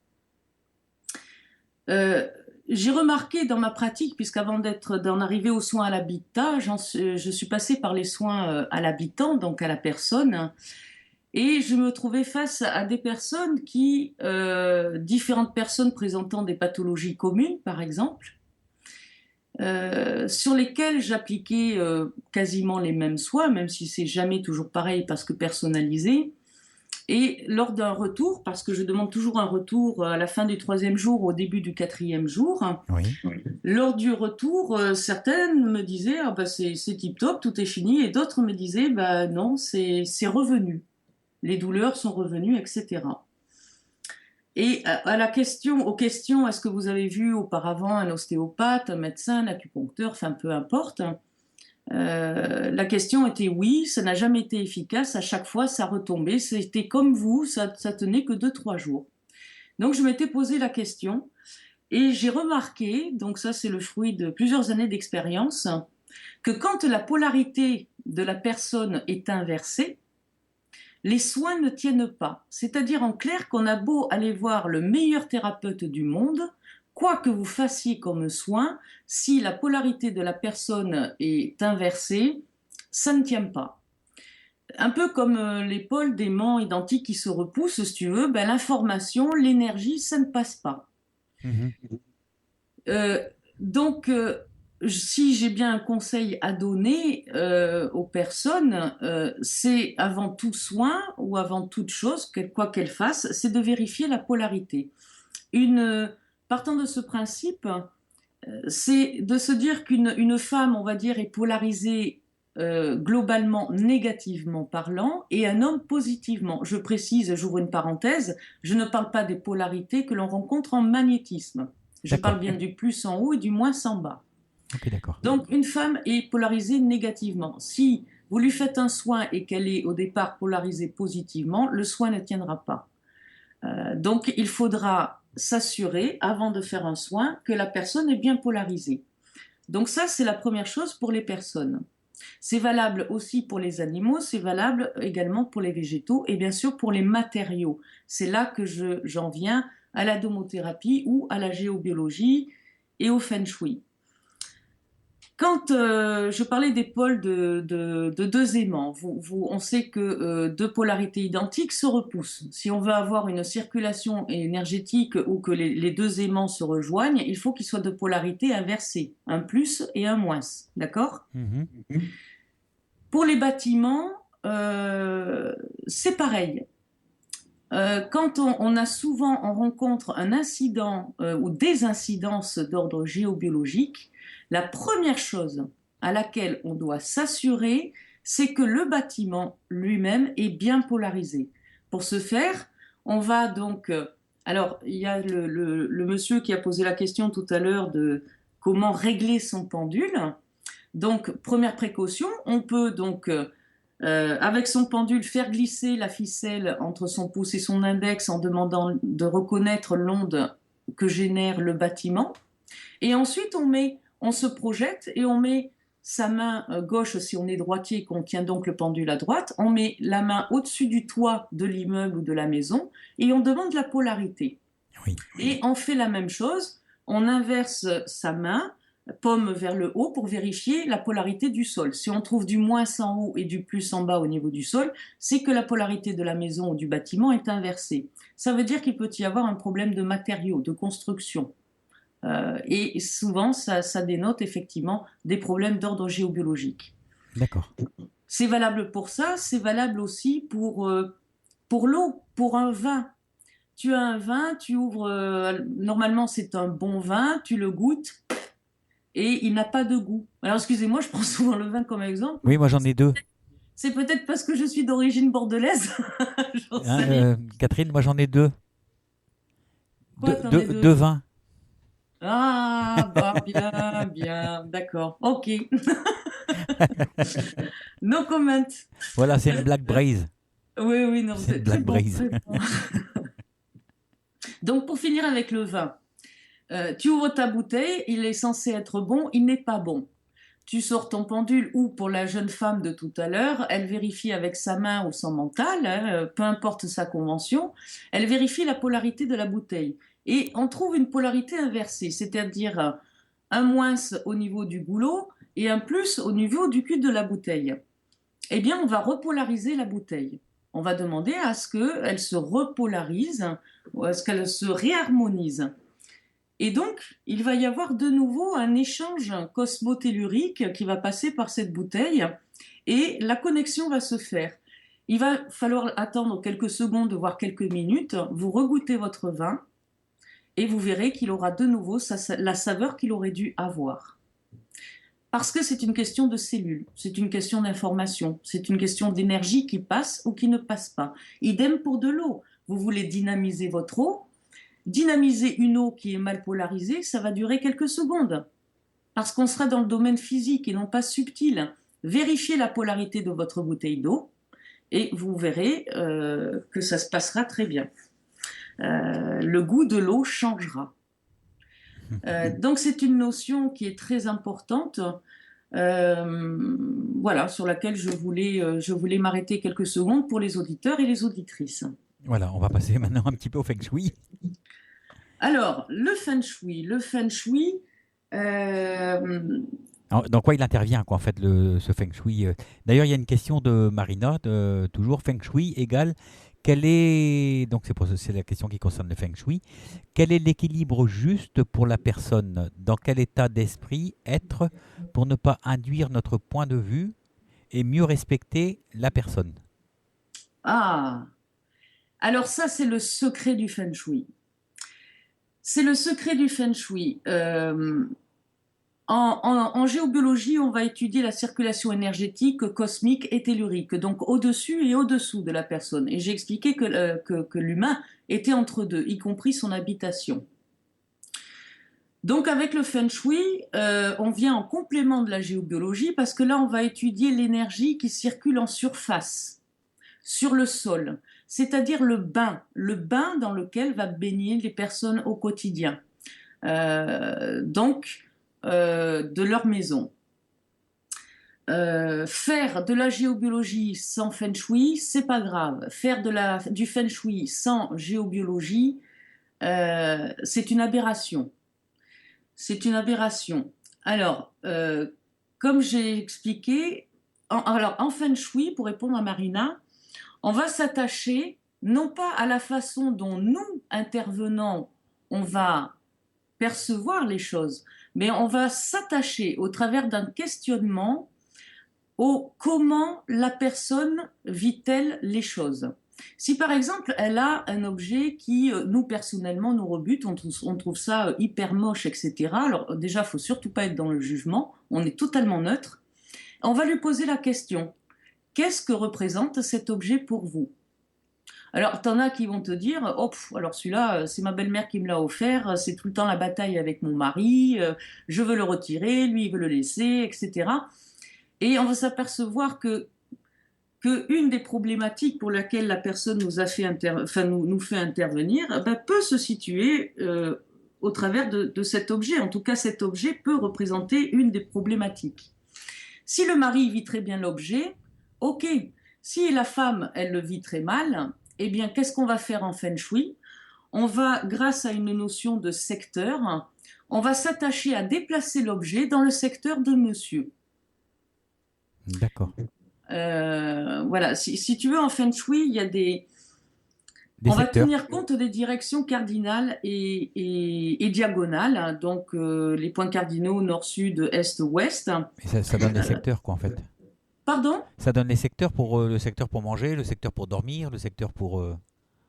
J'ai remarqué dans ma pratique, puisqu'avant d'en arriver aux soins à l'habitat, je suis passée par les soins à l'habitant, donc à la personne. Et je me trouvais face à des personnes différentes personnes présentant des pathologies communes, par exemple, sur lesquelles j'appliquais quasiment les mêmes soins, même si c'est jamais toujours pareil parce que personnalisé. Et lors d'un retour, parce que je demande toujours un retour à la fin du 3e jour, au début du 4e jour, Oui. lors du retour, certaines me disaient ah bah c'est tip-top, tout est fini, et d'autres me disaient bah non, c'est revenu. Les douleurs sont revenues, etc. Et à la question, aux questions, est-ce que vous avez vu auparavant un ostéopathe, un médecin, un acupuncteur, enfin peu importe, la question était oui, ça n'a jamais été efficace, à chaque fois ça retombait, c'était comme vous, ça tenait que 2-3 jours. Donc je m'étais posé la question et j'ai remarqué, donc ça c'est le fruit de plusieurs années d'expérience, que quand la polarité de la personne est inversée, les soins ne tiennent pas. C'est-à-dire en clair qu'on a beau aller voir le meilleur thérapeute du monde, quoi que vous fassiez comme soin, si la polarité de la personne est inversée, ça ne tient pas. Un peu comme les pôles d'aimants identiques qui se repoussent, si tu veux, ben, l'information, l'énergie, ça ne passe pas. Mhm. Donc, si j'ai bien un conseil à donner aux personnes, c'est avant tout soin ou avant toute chose, quoi qu'elles fassent, c'est de vérifier la polarité. Partant de ce principe, c'est de se dire qu'une femme, on va dire, est polarisée globalement négativement parlant et un homme positivement. Je précise, j'ouvre une parenthèse, je ne parle pas des polarités que l'on rencontre en magnétisme. Je D'accord. parle bien du plus en haut et du moins en bas. Ok, d'accord. Donc une femme est polarisée négativement. Si vous lui faites un soin et qu'elle est au départ polarisée positivement, le soin ne tiendra pas. Donc il faudra s'assurer, avant de faire un soin, que la personne est bien polarisée. Donc ça, c'est la première chose pour les personnes. C'est valable aussi pour les animaux, c'est valable également pour les végétaux et bien sûr pour les matériaux. C'est là que j'en viens à la domothérapie ou à la géobiologie et au feng shui. Quand je parlais des pôles de deux aimants, on sait que deux polarités identiques se repoussent. Si on veut avoir une circulation énergétique ou que les deux aimants se rejoignent, il faut qu'ils soient de polarité inversée, un plus et un moins. D'accord ? Mhm. Pour les bâtiments, c'est pareil. Quand on rencontre un incident ou des incidences d'ordre géobiologique, la première chose à laquelle on doit s'assurer, c'est que le bâtiment lui-même est bien polarisé. Pour ce faire, on va donc... alors, il y a le monsieur qui a posé la question tout à l'heure de comment régler son pendule. Donc, première précaution, on peut donc... avec son pendule, faire glisser la ficelle entre son pouce et son index en demandant de reconnaître l'onde que génère le bâtiment. Et ensuite, on se projette et on met sa main gauche, si on est droitier, qu'on tient donc le pendule à droite, on met la main au-dessus du toit de l'immeuble ou de la maison et on demande la polarité. Oui. Et on fait la même chose, on inverse sa main, paume vers le haut pour vérifier la polarité du sol. Si on trouve du moins en haut et du plus en bas au niveau du sol, c'est que la polarité de la maison ou du bâtiment est inversée. Ça veut dire qu'il peut y avoir un problème de matériaux, de construction. Et souvent, ça dénote effectivement des problèmes d'ordre géobiologique. D'accord. C'est valable pour ça, c'est valable aussi pour l'eau, pour un vin. Tu as un vin, tu ouvres, normalement c'est un bon vin, tu le goûtes, et il n'a pas de goût. Alors excusez-moi, je prends souvent le vin comme exemple. Oui, moi j'en ai deux. C'est peut-être parce que je suis d'origine bordelaise. J'en sais rien. Catherine, moi j'en ai deux. Quoi, t'en as deux? Deux vins. Ah, bah bien, d'accord. Ok. No comment. Voilà, c'est une black braise. Oui, non, C'est une très black bon, braise. très bon. Donc pour finir avec le vin, tu ouvres ta bouteille, il est censé être bon, il n'est pas bon. Tu sors ton pendule ou pour la jeune femme de tout à l'heure, elle vérifie avec sa main ou son mental, hein, peu importe sa convention, elle vérifie la polarité de la bouteille. Et on trouve une polarité inversée, c'est-à-dire un moins au niveau du goulot et un plus au niveau du cul de la bouteille. Eh bien, on va repolariser la bouteille. On va demander à ce qu'elle se repolarise ou à ce qu'elle se réharmonise. Et donc, il va y avoir de nouveau un échange cosmotellurique qui va passer par cette bouteille et la connexion va se faire. Il va falloir attendre quelques secondes, voire quelques minutes. Vous regoutez votre vin et vous verrez qu'il aura de nouveau la saveur qu'il aurait dû avoir. Parce que c'est une question de cellules, c'est une question d'information, c'est une question d'énergie qui passe ou qui ne passe pas. Idem pour de l'eau. Vous voulez dynamiser votre eau, dynamiser une eau qui est mal polarisée, ça va durer quelques secondes. Parce qu'on sera dans le domaine physique et non pas subtil. Vérifiez la polarité de votre bouteille d'eau et vous verrez que ça se passera très bien. Le goût de l'eau changera. Donc c'est une notion qui est très importante, voilà, sur laquelle je voulais m'arrêter quelques secondes pour les auditeurs et les auditrices. Voilà, on va passer maintenant un petit peu au Feng Shui. Alors, le Feng Shui, Alors, dans quoi il intervient, quoi, en fait, ce Feng Shui D'ailleurs, il y a une question de Marina, toujours Feng Shui égale. Quel est, donc c'est la question qui concerne le Feng Shui, quel est l'équilibre juste pour la personne? Dans quel état d'esprit être pour ne pas induire notre point de vue et mieux respecter la personne? Ah, alors ça c'est le secret du Feng Shui. C'est le secret du Feng Shui. En géobiologie, on va étudier la circulation énergétique, cosmique et tellurique, donc au-dessus et au-dessous de la personne. Et j'ai expliqué que l'humain était entre deux, y compris son habitation. Donc avec le Feng Shui, on vient en complément de la géobiologie parce que là, on va étudier l'énergie qui circule en surface, sur le sol, c'est-à-dire le bain dans lequel va baigner les personnes au quotidien. De leur maison. Faire de la géobiologie sans Feng Shui, c'est pas grave. Faire du Feng Shui sans géobiologie, c'est une aberration. C'est une aberration. Alors, comme j'ai expliqué, en Feng Shui, pour répondre à Marina, on va s'attacher non pas à la façon dont nous, intervenants, on va percevoir les choses, mais on va s'attacher au travers d'un questionnement au comment la personne vit-elle les choses. Si par exemple elle a un objet qui nous personnellement nous rebute, on trouve ça hyper moche, etc. Alors déjà, il ne faut surtout pas être dans le jugement, on est totalement neutre. On va lui poser la question, qu'est-ce que représente cet objet pour vous ? Alors, t'en as qui vont te dire, oh, alors celui-là, c'est ma belle-mère qui me l'a offert, c'est tout le temps la bataille avec mon mari, je veux le retirer, lui, il veut le laisser, etc. Et on va s'apercevoir que une des problématiques pour laquelle la personne nous fait intervenir peut se situer au travers de cet objet. En tout cas, cet objet peut représenter une des problématiques. Si le mari vit très bien l'objet, ok. Si la femme, elle le vit très mal, eh bien, qu'est-ce qu'on va faire en Feng Shui ? On va, grâce à une notion de secteur, on va s'attacher à déplacer l'objet dans le secteur de monsieur. D'accord. Voilà, si tu veux, en Feng Shui, il y a on secteurs. Va tenir compte des directions cardinales et diagonales, donc les points cardinaux nord, sud, est, ouest. Et ça donne les secteurs, quoi, en fait. Pardon ? Ça donne les secteurs pour le secteur pour manger, le secteur pour dormir, le secteur pour...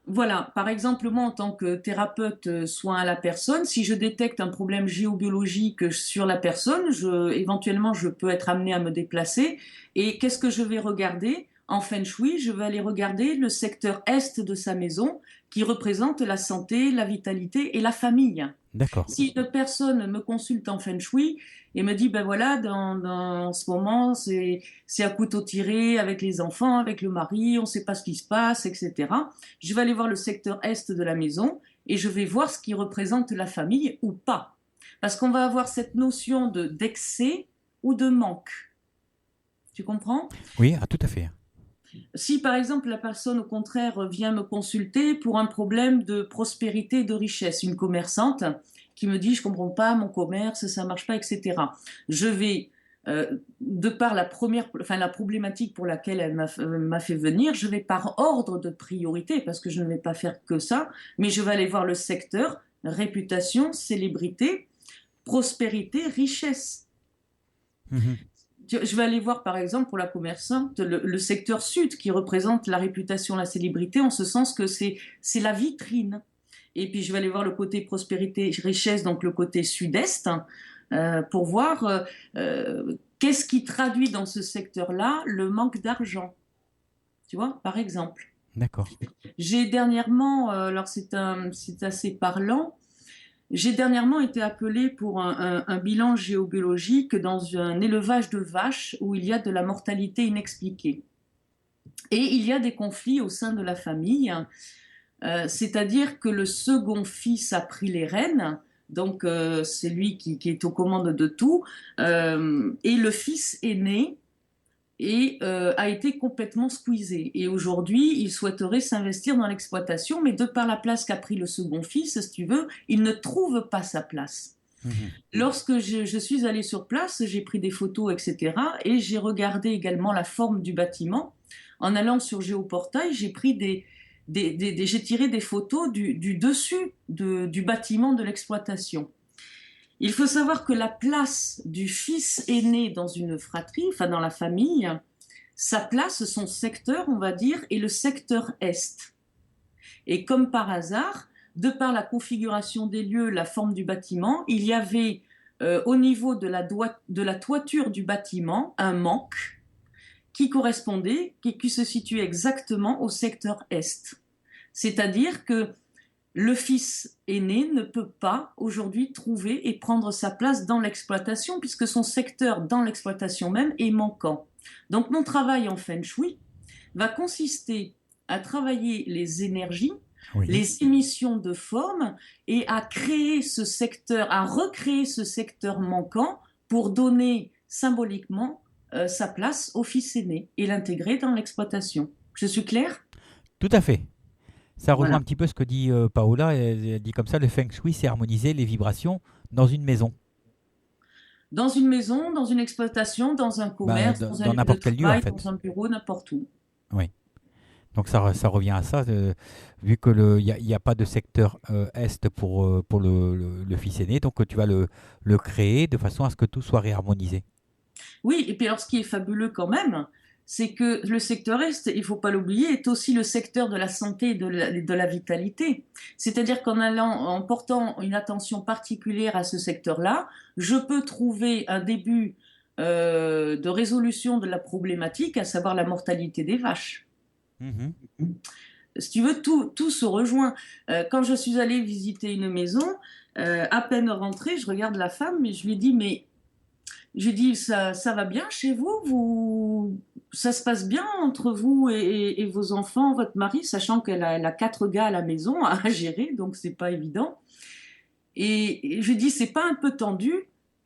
Voilà, par exemple, moi en tant que thérapeute soin à la personne, si je détecte un problème géobiologique sur la personne, éventuellement je peux être amenée à me déplacer. Et qu'est-ce que je vais regarder ? En Feng Shui, je vais aller regarder le secteur est de sa maison qui représente la santé, la vitalité et la famille. D'accord. Si une personne me consulte en Feng Shui et me dit, ben voilà, en ce moment, c'est à couteau tiré avec les enfants, avec le mari, on ne sait pas ce qui se passe, etc. Je vais aller voir le secteur est de la maison et je vais voir ce qui représente la famille ou pas. Parce qu'on va avoir cette notion d'excès ou de manque. Tu comprends ? Oui, tout à fait. Si par exemple la personne au contraire vient me consulter pour un problème de prospérité et de richesse, une commerçante qui me dit je comprends pas mon commerce, ça marche pas, etc. Je vais, de par la problématique pour laquelle elle m'a fait venir, je vais par ordre de priorité, parce que je ne vais pas faire que ça, mais je vais aller voir le secteur réputation, célébrité, prospérité, richesse. Je vais aller voir, par exemple, pour la commerçante, le secteur sud qui représente la réputation, la célébrité, en ce sens que c'est la vitrine. Et puis, je vais aller voir le côté prospérité, richesse, donc le côté sud-est, pour voir qu'est-ce qui traduit dans ce secteur-là le manque d'argent. Tu vois, par exemple. D'accord. J'ai dernièrement, alors c'est assez parlant, j'ai dernièrement été appelée pour un bilan géobiologique dans un élevage de vaches où il y a de la mortalité inexpliquée. Et il y a des conflits au sein de la famille, c'est-à-dire que le second fils a pris les rênes, donc c'est lui qui est aux commandes de tout, et le fils aîné a été complètement squeezé. Et aujourd'hui, il souhaiterait s'investir dans l'exploitation, mais de par la place qu'a pris le second fils, si tu veux, il ne trouve pas sa place. Mhm. Lorsque je suis allée sur place, j'ai pris des photos, etc. Et j'ai regardé également la forme du bâtiment. En allant sur Géoportail, j'ai tiré des photos du dessus du bâtiment de l'exploitation. Il faut savoir que la place du fils aîné dans une fratrie, enfin dans la famille, sa place, son secteur, on va dire, est le secteur Est. Et comme par hasard, de par la configuration des lieux, la forme du bâtiment, il y avait au niveau de la toiture du bâtiment un manque qui correspondait, qui se situait exactement au secteur Est. C'est-à-dire que le fils aîné ne peut pas aujourd'hui trouver et prendre sa place dans l'exploitation puisque son secteur dans l'exploitation même est manquant. Donc mon travail en Feng Shui va consister à travailler les énergies, Oui. les émissions de forme et à créer ce secteur, à recréer ce secteur manquant pour donner symboliquement sa place au fils aîné et l'intégrer dans l'exploitation. Je suis claire ? Tout à fait. Ça rejoint Voilà. un petit peu ce que dit Paola. Elle dit comme ça, le feng shui, c'est harmoniser les vibrations dans une maison. Dans une maison, dans une exploitation, dans un commerce, dans un Dans lieu de n'importe quel lieu, en travail, fait. dans un bureau, n'importe où. Oui. Donc ça revient à ça, vu que y a pas de secteur est pour le fils aîné, donc tu vas le créer de façon à ce que tout soit réharmonisé. Oui, et puis alors ce qui est fabuleux quand même, c'est que le secteur Est, il ne faut pas l'oublier, est aussi le secteur de la santé et de la vitalité. C'est-à-dire en portant une attention particulière à ce secteur-là, je peux trouver un début de résolution de la problématique, à savoir la mortalité des vaches. Mhm. Si tu veux, tout se rejoint. Quand je suis allée visiter une maison, à peine rentrée, je regarde la femme et je lui dis, mais je lui dis, ça va bien chez vous, ça se passe bien entre vous et vos enfants, votre mari, sachant elle a 4 gars à la maison à gérer, donc c'est pas évident. Et je lui dis, c'est pas un peu tendu?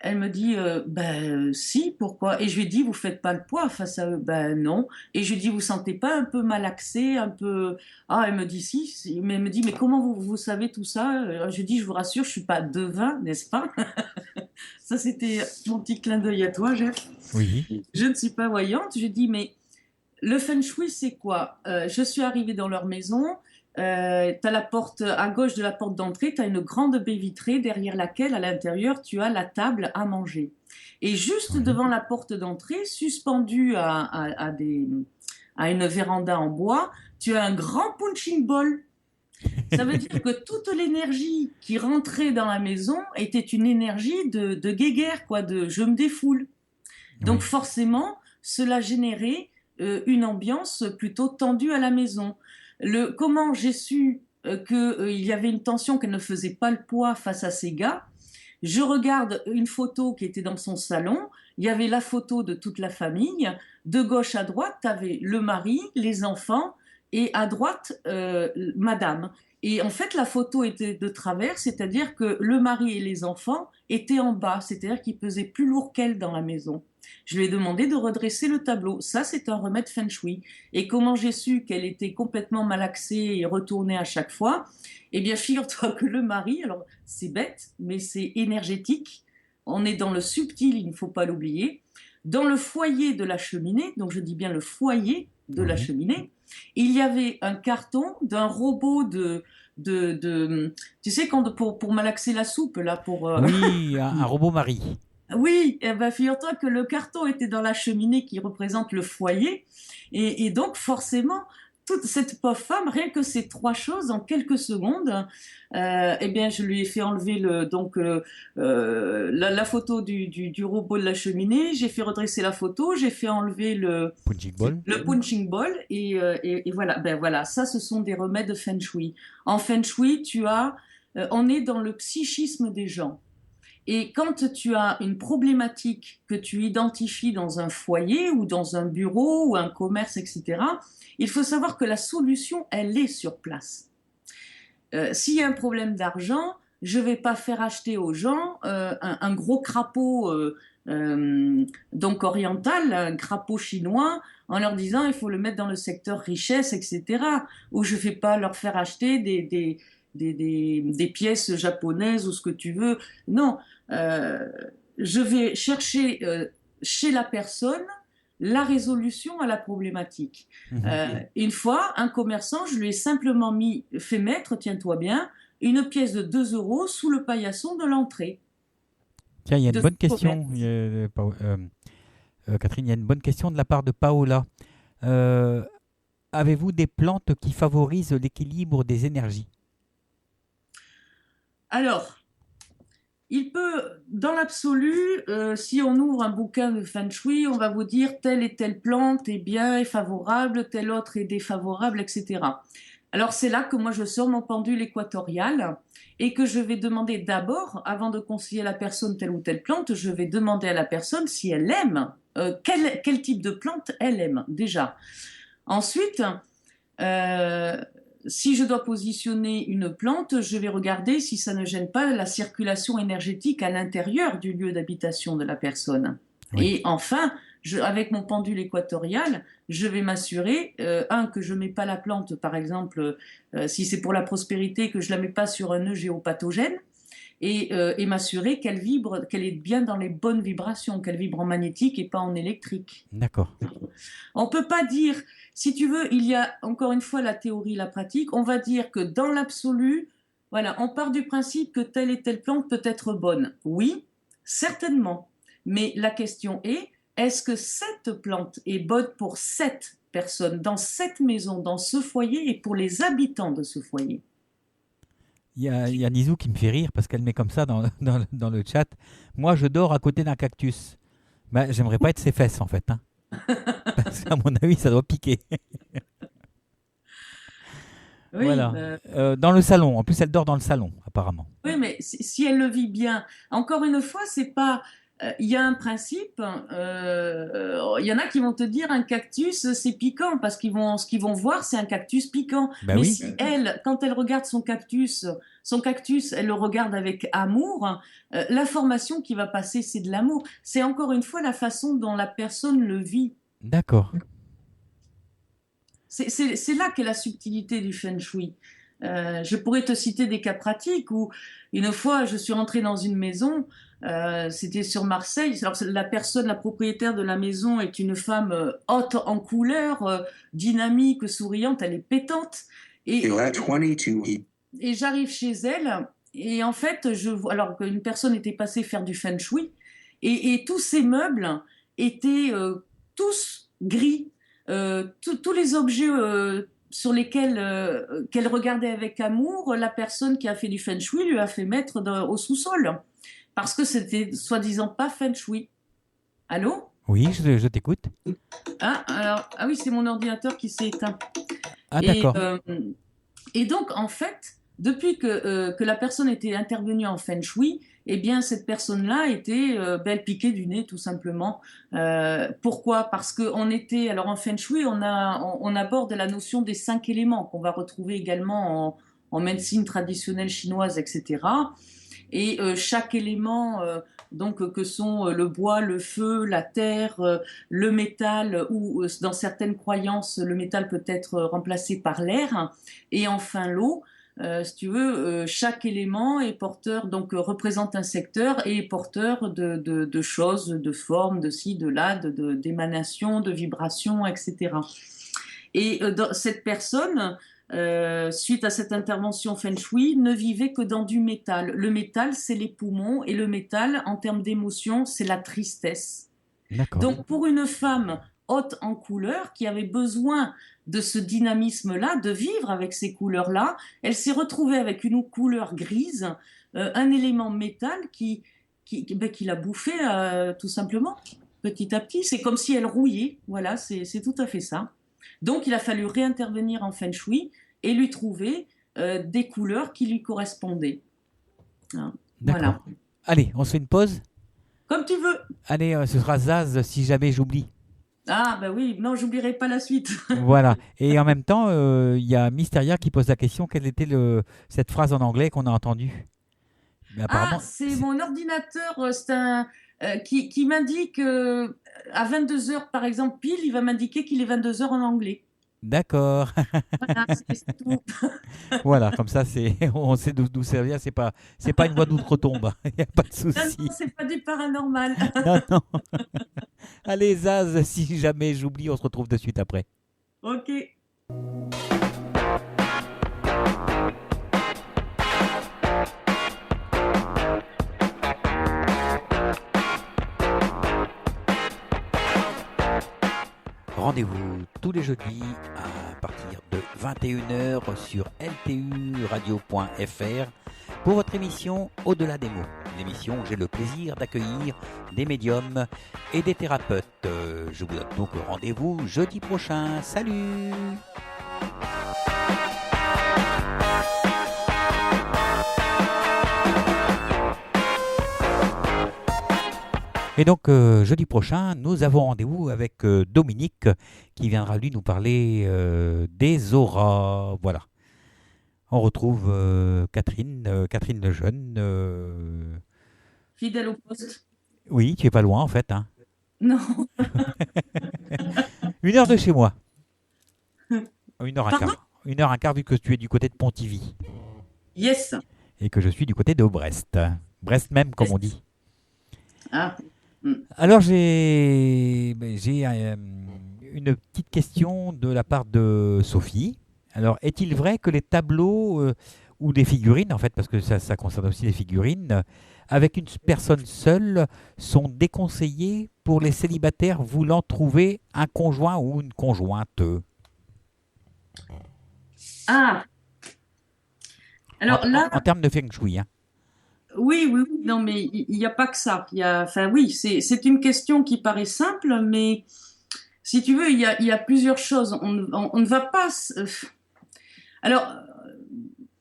Elle me dit, ben si, pourquoi? Et je lui dis, vous faites pas le poids face à eux? Ben non. Et je lui dis, vous sentez pas un peu malaxé, un peu... Ah, elle me dit si, mais elle me dit, mais comment vous savez tout ça? Je lui dis, je vous rassure, je suis pas devin, n'est-ce pas? Ça, c'était mon petit clin d'œil à toi, Jeff. Oui. Je ne suis pas voyante. Je dis, mais le feng shui, c'est quoi? Je suis arrivée dans leur maison. Tu as la porte à gauche de la porte d'entrée, tu as une grande baie vitrée derrière laquelle, à l'intérieur, tu as la table à manger. Et juste Oui. devant la porte d'entrée, suspendue à une véranda en bois, tu as un grand punching ball. Ça veut dire que toute l'énergie qui rentrait dans la maison était une énergie de guéguerre, quoi, de je me défoule. Donc Oui. forcément, cela générait une ambiance plutôt tendue à la maison. Comment j'ai su qu'il y avait une tension, qu'elle ne faisait pas le poids face à ces gars? Je regarde une photo qui était dans son salon. Il y avait la photo de toute la famille. De gauche à droite, tu avais le mari, les enfants, et à droite, madame. Et en fait, la photo était de travers, c'est-à-dire que le mari et les enfants étaient en bas, c'est-à-dire qu'ils pesaient plus lourd qu'elle dans la maison. Je lui ai demandé de redresser le tableau. Ça, c'est un remède feng shui. Et comment j'ai su qu'elle était complètement malaxée et retournée à chaque fois? Eh bien, figure-toi que le mari, alors c'est bête, mais c'est énergétique. On est dans le subtil, il ne faut pas l'oublier. Dans le foyer de la cheminée, donc je dis bien le foyer de la cheminée, il y avait un carton d'un robot tu sais, pour malaxer la soupe, là, pour... Oui, un robot Marie. Oui, eh ben, figure-toi que le carton était dans la cheminée qui représente le foyer. Et donc, forcément, toute cette pauvre femme, rien que ces trois choses, en quelques secondes, eh bien, je lui ai fait enlever la photo du robot de la cheminée, j'ai fait redresser la photo, j'ai fait enlever Punching ball. le punching ball, et voilà. Ben voilà, ça, ce sont des remèdes de Feng Shui. En Feng Shui, on est dans le psychisme des gens. Et quand tu as une problématique que tu identifies dans un foyer ou dans un bureau ou un commerce, etc., il faut savoir que la solution, elle est sur place. S'il y a un problème d'argent, je ne vais pas faire acheter aux gens un gros crapaud donc oriental, un crapaud chinois, en leur disant il faut le mettre dans le secteur richesse, etc. Ou je ne vais pas leur faire acheter des pièces japonaises ou ce que tu veux. Non, euh, je vais chercher chez la personne la résolution à la problématique. Une fois, un commerçant, je lui ai simplement fait mettre, tiens-toi bien, une pièce de 2 euros sous le paillasson de l'entrée. Tiens, il y a une De bonne ce question, commerce. Catherine, il y a une bonne question de la part de Paola. Euh, Avez-vous des plantes qui favorisent l'équilibre des énergies? Alors, dans l'absolu, si on ouvre un bouquin de Feng Shui, on va vous dire telle et telle plante est bien, est favorable, telle autre est défavorable, etc. Alors c'est là que moi je sors mon pendule équatorial et que je vais demander d'abord, avant de conseiller à la personne telle ou telle plante, je vais demander à la personne si elle aime, quel type de plante elle aime déjà. Ensuite, euh, si je dois positionner une plante, je vais regarder si ça ne gêne pas la circulation énergétique à l'intérieur du lieu d'habitation de la personne. Oui. Et enfin, avec mon pendule équatorial, je vais m'assurer, que je ne mets pas la plante, par exemple, si c'est pour la prospérité, que je ne la mets pas sur un nœud géopathogène, et m'assurer qu'elle vibre, qu'elle est bien dans les bonnes vibrations, qu'elle vibre en magnétique et pas en électrique. D'accord. On ne peut pas dire, si tu veux, il y a encore une fois la théorie, la pratique. On va dire que dans l'absolu, voilà, on part du principe que telle et telle plante peut être bonne. Oui, certainement. Mais la question est-ce que cette plante est bonne pour cette personne, dans cette maison, dans ce foyer et pour les habitants de ce foyer? Il y a Nizou qui me fait rire parce qu'elle met comme ça dans le chat. Moi, je dors à côté d'un cactus. Bah, j'aimerais pas être ses fesses en fait, hein. Parce qu'à mon avis, ça doit piquer. Oui, Voilà. Dans le salon. En plus, elle dort dans le salon, apparemment. oui, mais si elle le vit bien, encore une fois, c'est pas. Il y a un principe. Il y en a qui vont te dire un cactus, c'est piquant parce ce qu'ils vont voir, c'est un cactus piquant. Bah Mais oui. si elle, quand elle regarde son cactus, elle le regarde avec amour. L'information qui va passer, c'est de l'amour. C'est encore une fois la façon dont la personne le vit. D'accord. C'est là qu'est la subtilité du feng shui. Je pourrais te citer des cas pratiques où une fois je suis rentrée dans une maison, c'était sur Marseille. Alors la propriétaire de la maison est une femme haute en couleur, dynamique, souriante, elle est pétante. Et, et j'arrive chez elle et en fait je vois alors qu'une personne était passée faire du feng shui et tous ces meubles étaient tous gris. Tous les objets sur lesquels qu'elle regardait avec amour, la personne qui a fait du feng shui lui a fait mettre au sous-sol parce que c'était soi-disant pas feng shui. Allô? Oui, je t'écoute. Ah oui, c'est mon ordinateur qui s'est éteint. Ah, Et, d'accord. et donc, en fait, depuis que la personne était intervenue en feng shui, eh bien, cette personne-là était belle piquée du nez, tout simplement. Pourquoi? Parce qu'on était, alors en feng shui, on aborde la notion des 5 éléments qu'on va retrouver également en médecine traditionnelle chinoise, etc. Et chaque élément, donc que sont le bois, le feu, la terre, le métal, ou dans certaines croyances, le métal peut être remplacé par l'air, et enfin l'eau. Si tu veux, chaque élément est porteur, donc représente un secteur et est porteur de choses, de formes, de ci, de là, d'émanations, de vibrations, etc. Et cette personne suite à cette intervention Feng Shui, ne vivait que dans du métal. Le métal, c'est les poumons, et le métal, en termes d'émotion, c'est la tristesse. D'accord. Donc, pour une femme haute en couleurs, qui avait besoin de ce dynamisme-là, de vivre avec ces couleurs-là, elle s'est retrouvée avec une couleur grise, un élément métal qui l'a bouffé tout simplement, petit à petit. C'est comme si elle rouillait, voilà, c'est tout à fait ça. Donc, il a fallu réintervenir en Feng Shui et lui trouver des couleurs qui lui correspondaient. Hein, D'accord. voilà. Allez, on se fait une pause. Comme tu veux. Allez, ce sera Zaz si jamais j'oublie. Ah, ben oui, non, j'oublierai pas la suite. Voilà. Et en même temps, il y a Mysteria qui pose la question, quelle était cette phrase en anglais qu'on a entendue? Mais apparemment, C'est mon ordinateur qui m'indique à 22h, par exemple, pile, il va m'indiquer qu'il est 22h en anglais. D'accord. Voilà, c'est tout. Voilà, comme ça, on sait d'où ça vient. C'est pas une voix d'outre-tombe. Il n'y a pas de Non, souci. non, c'est pas du paranormal. Non, non. Allez, Zaz, si jamais j'oublie, on se retrouve de suite après. Ok. Rendez-vous tous les jeudis à partir de 21h sur lturadio.fr pour votre émission Au-delà des mots. L'émission où j'ai le plaisir d'accueillir des médiums et des thérapeutes. Je vous donne donc rendez-vous jeudi prochain. Salut! Et donc, jeudi prochain, nous avons rendez-vous avec Dominique qui viendra lui nous parler des auras. Voilà. On retrouve Catherine Lejeune. Fidèle au poste. Oui, tu es pas loin en fait. Hein. Non. 1 heure de chez moi. 1h15. Pardon ? 1h15 vu que tu es du côté de Pontivy. Yes. Et que je suis du côté de Brest. Brest même, comme on dit. Ah. Alors, j'ai une petite question de la part de Sophie. Alors, est-il vrai que les tableaux ou des figurines, en fait, parce que ça concerne aussi les figurines, avec une personne seule, sont déconseillés pour les célibataires voulant trouver un conjoint ou une conjointe? Ah. Alors là, en termes de feng shui, hein. oui, non, mais il n'y a pas que ça. Enfin, oui, c'est une question qui paraît simple, mais si tu veux, il y a plusieurs choses. On ne va pas. Alors,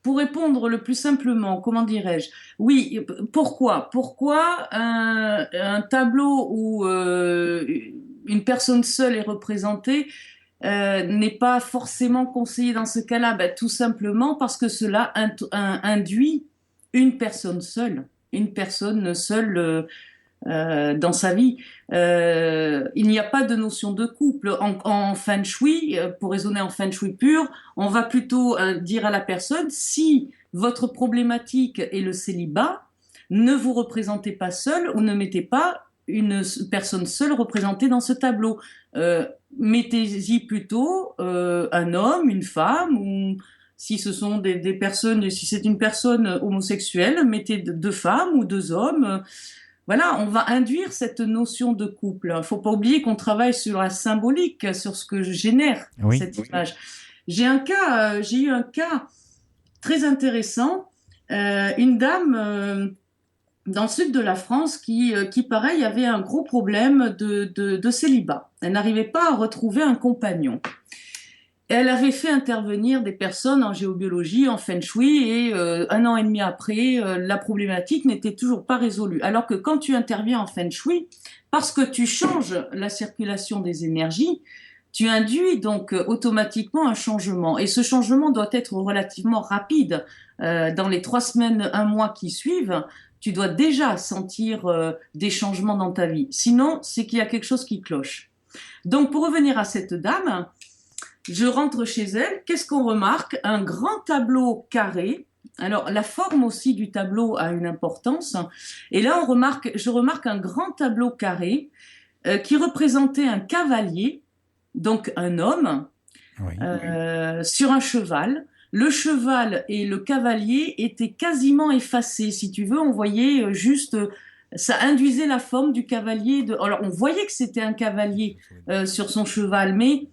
pour répondre le plus simplement, comment dirais-je? Oui, pourquoi? Pourquoi un tableau où une personne seule est représentée n'est pas forcément conseillé dans ce cas-là? Ben, tout simplement parce que cela induit une personne seule dans sa vie. Il n'y a pas de notion de couple. En Feng Shui, pour raisonner en Feng Shui pur, on va plutôt dire à la personne, si votre problématique est le célibat, ne vous représentez pas seul ou ne mettez pas une personne seule représentée dans ce tableau. Mettez-y plutôt un homme, une femme, ou si ce sont des personnes, si c'est une personne homosexuelle, mettez 2 femmes ou 2 hommes. Voilà, on va induire cette notion de couple. Il ne faut pas oublier qu'on travaille sur la symbolique, sur ce que génère cette image. J'ai eu un cas très intéressant. Une dame dans le sud de la France qui pareil, avait un gros problème de célibat. Elle n'arrivait pas à retrouver un compagnon. Elle avait fait intervenir des personnes en géobiologie, en feng shui, et 1 an et demi après, la problématique n'était toujours pas résolue. Alors que quand tu interviens en feng shui, parce que tu changes la circulation des énergies, tu induis donc automatiquement un changement. Et ce changement doit être relativement rapide. Dans les 3 semaines, 1 mois qui suivent, tu dois déjà sentir des changements dans ta vie. Sinon, c'est qu'il y a quelque chose qui cloche. Donc, pour revenir à cette dame, je rentre chez elle, qu'est-ce qu'on remarque? Un grand tableau carré. Alors, la forme aussi du tableau a une importance. Et là, je remarque un grand tableau carré qui représentait un cavalier, donc un homme, Oui. sur un cheval. Le cheval et le cavalier étaient quasiment effacés, si tu veux. On voyait juste, ça induisait la forme du cavalier. Alors, on voyait que c'était un cavalier sur son cheval, mais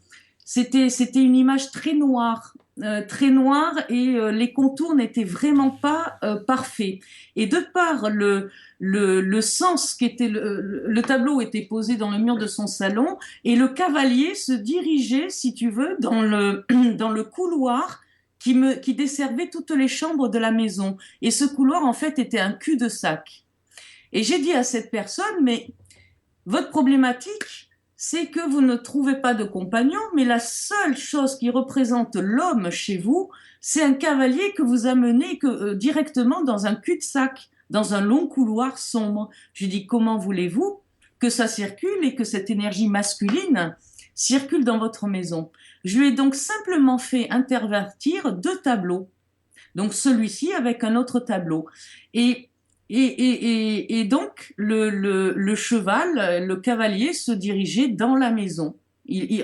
c'était une image très noire, et les contours n'étaient vraiment pas parfaits. Et de par le sens qu'était le tableau était posé dans le mur de son salon, et le cavalier se dirigeait, si tu veux, dans le couloir qui desservait toutes les chambres de la maison. Et ce couloir, en fait, était un cul-de-sac. Et j'ai dit à cette personne, mais votre problématique, c'est que vous ne trouvez pas de compagnon, mais la seule chose qui représente l'homme chez vous, c'est un cavalier que vous amenez directement dans un cul-de-sac, dans un long couloir sombre. Je dis, comment voulez-vous que ça circule et que cette énergie masculine circule dans votre maison? Je lui ai donc simplement fait intervertir 2 tableaux. Donc celui-ci avec un autre tableau. Et donc le cheval, le cavalier se dirigeait dans la maison.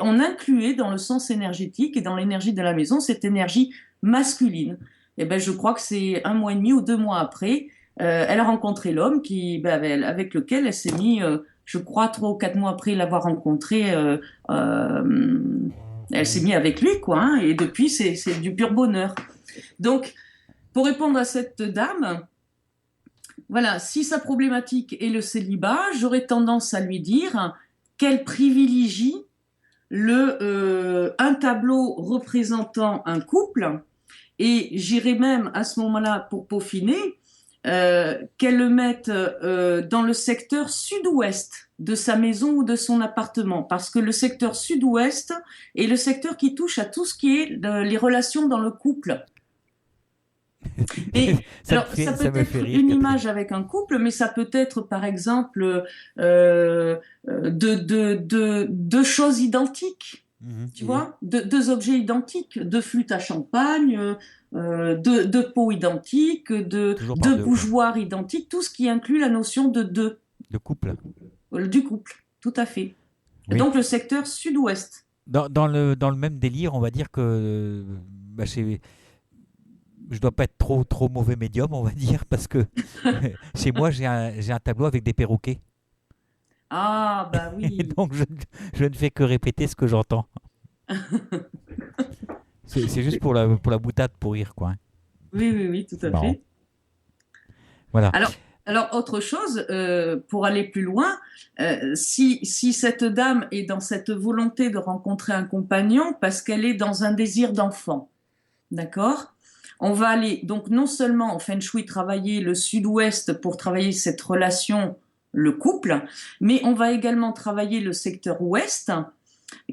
On incluait dans le sens énergétique et dans l'énergie de la maison cette énergie masculine. Et ben je crois que c'est 1 mois et demi ou 2 mois après, elle a rencontré l'homme avec lequel elle s'est mis, je crois 3 ou 4 mois après l'avoir rencontré, elle s'est mise avec lui, quoi, hein, et depuis c'est du pur bonheur. Donc pour répondre à cette dame, voilà, si sa problématique est le célibat, j'aurais tendance à lui dire qu'elle privilégie un tableau représentant un couple, et j'irais même à ce moment-là, pour peaufiner, qu'elle le mette dans le secteur sud-ouest de sa maison ou de son appartement, parce que le secteur sud-ouest est le secteur qui touche à tout ce qui est les relations dans le couple. Et ça peut être une image avec un couple, mais ça peut être par exemple deux choses identiques, tu vois, deux objets identiques, 2 flûtes à champagne, 2 pots identiques, 2 bougeoirs identiques, tout ce qui inclut la notion de couple. Du couple, tout à fait. Oui. Donc le secteur sud-ouest. Dans le même délire, on va dire que je dois pas être trop mauvais médium, on va dire, parce que chez moi, j'ai un tableau avec des perroquets. Ah, bah oui. Et donc, je ne fais que répéter ce que j'entends. C'est juste pour la boutade, pour rire, quoi. Oui, tout à fait. Voilà. Alors, autre chose, pour aller plus loin, si cette dame est dans cette volonté de rencontrer un compagnon parce qu'elle est dans un désir d'enfant, d'accord ? On va aller donc non seulement en Feng Shui travailler le sud-ouest pour travailler cette relation, le couple, mais on va également travailler le secteur ouest,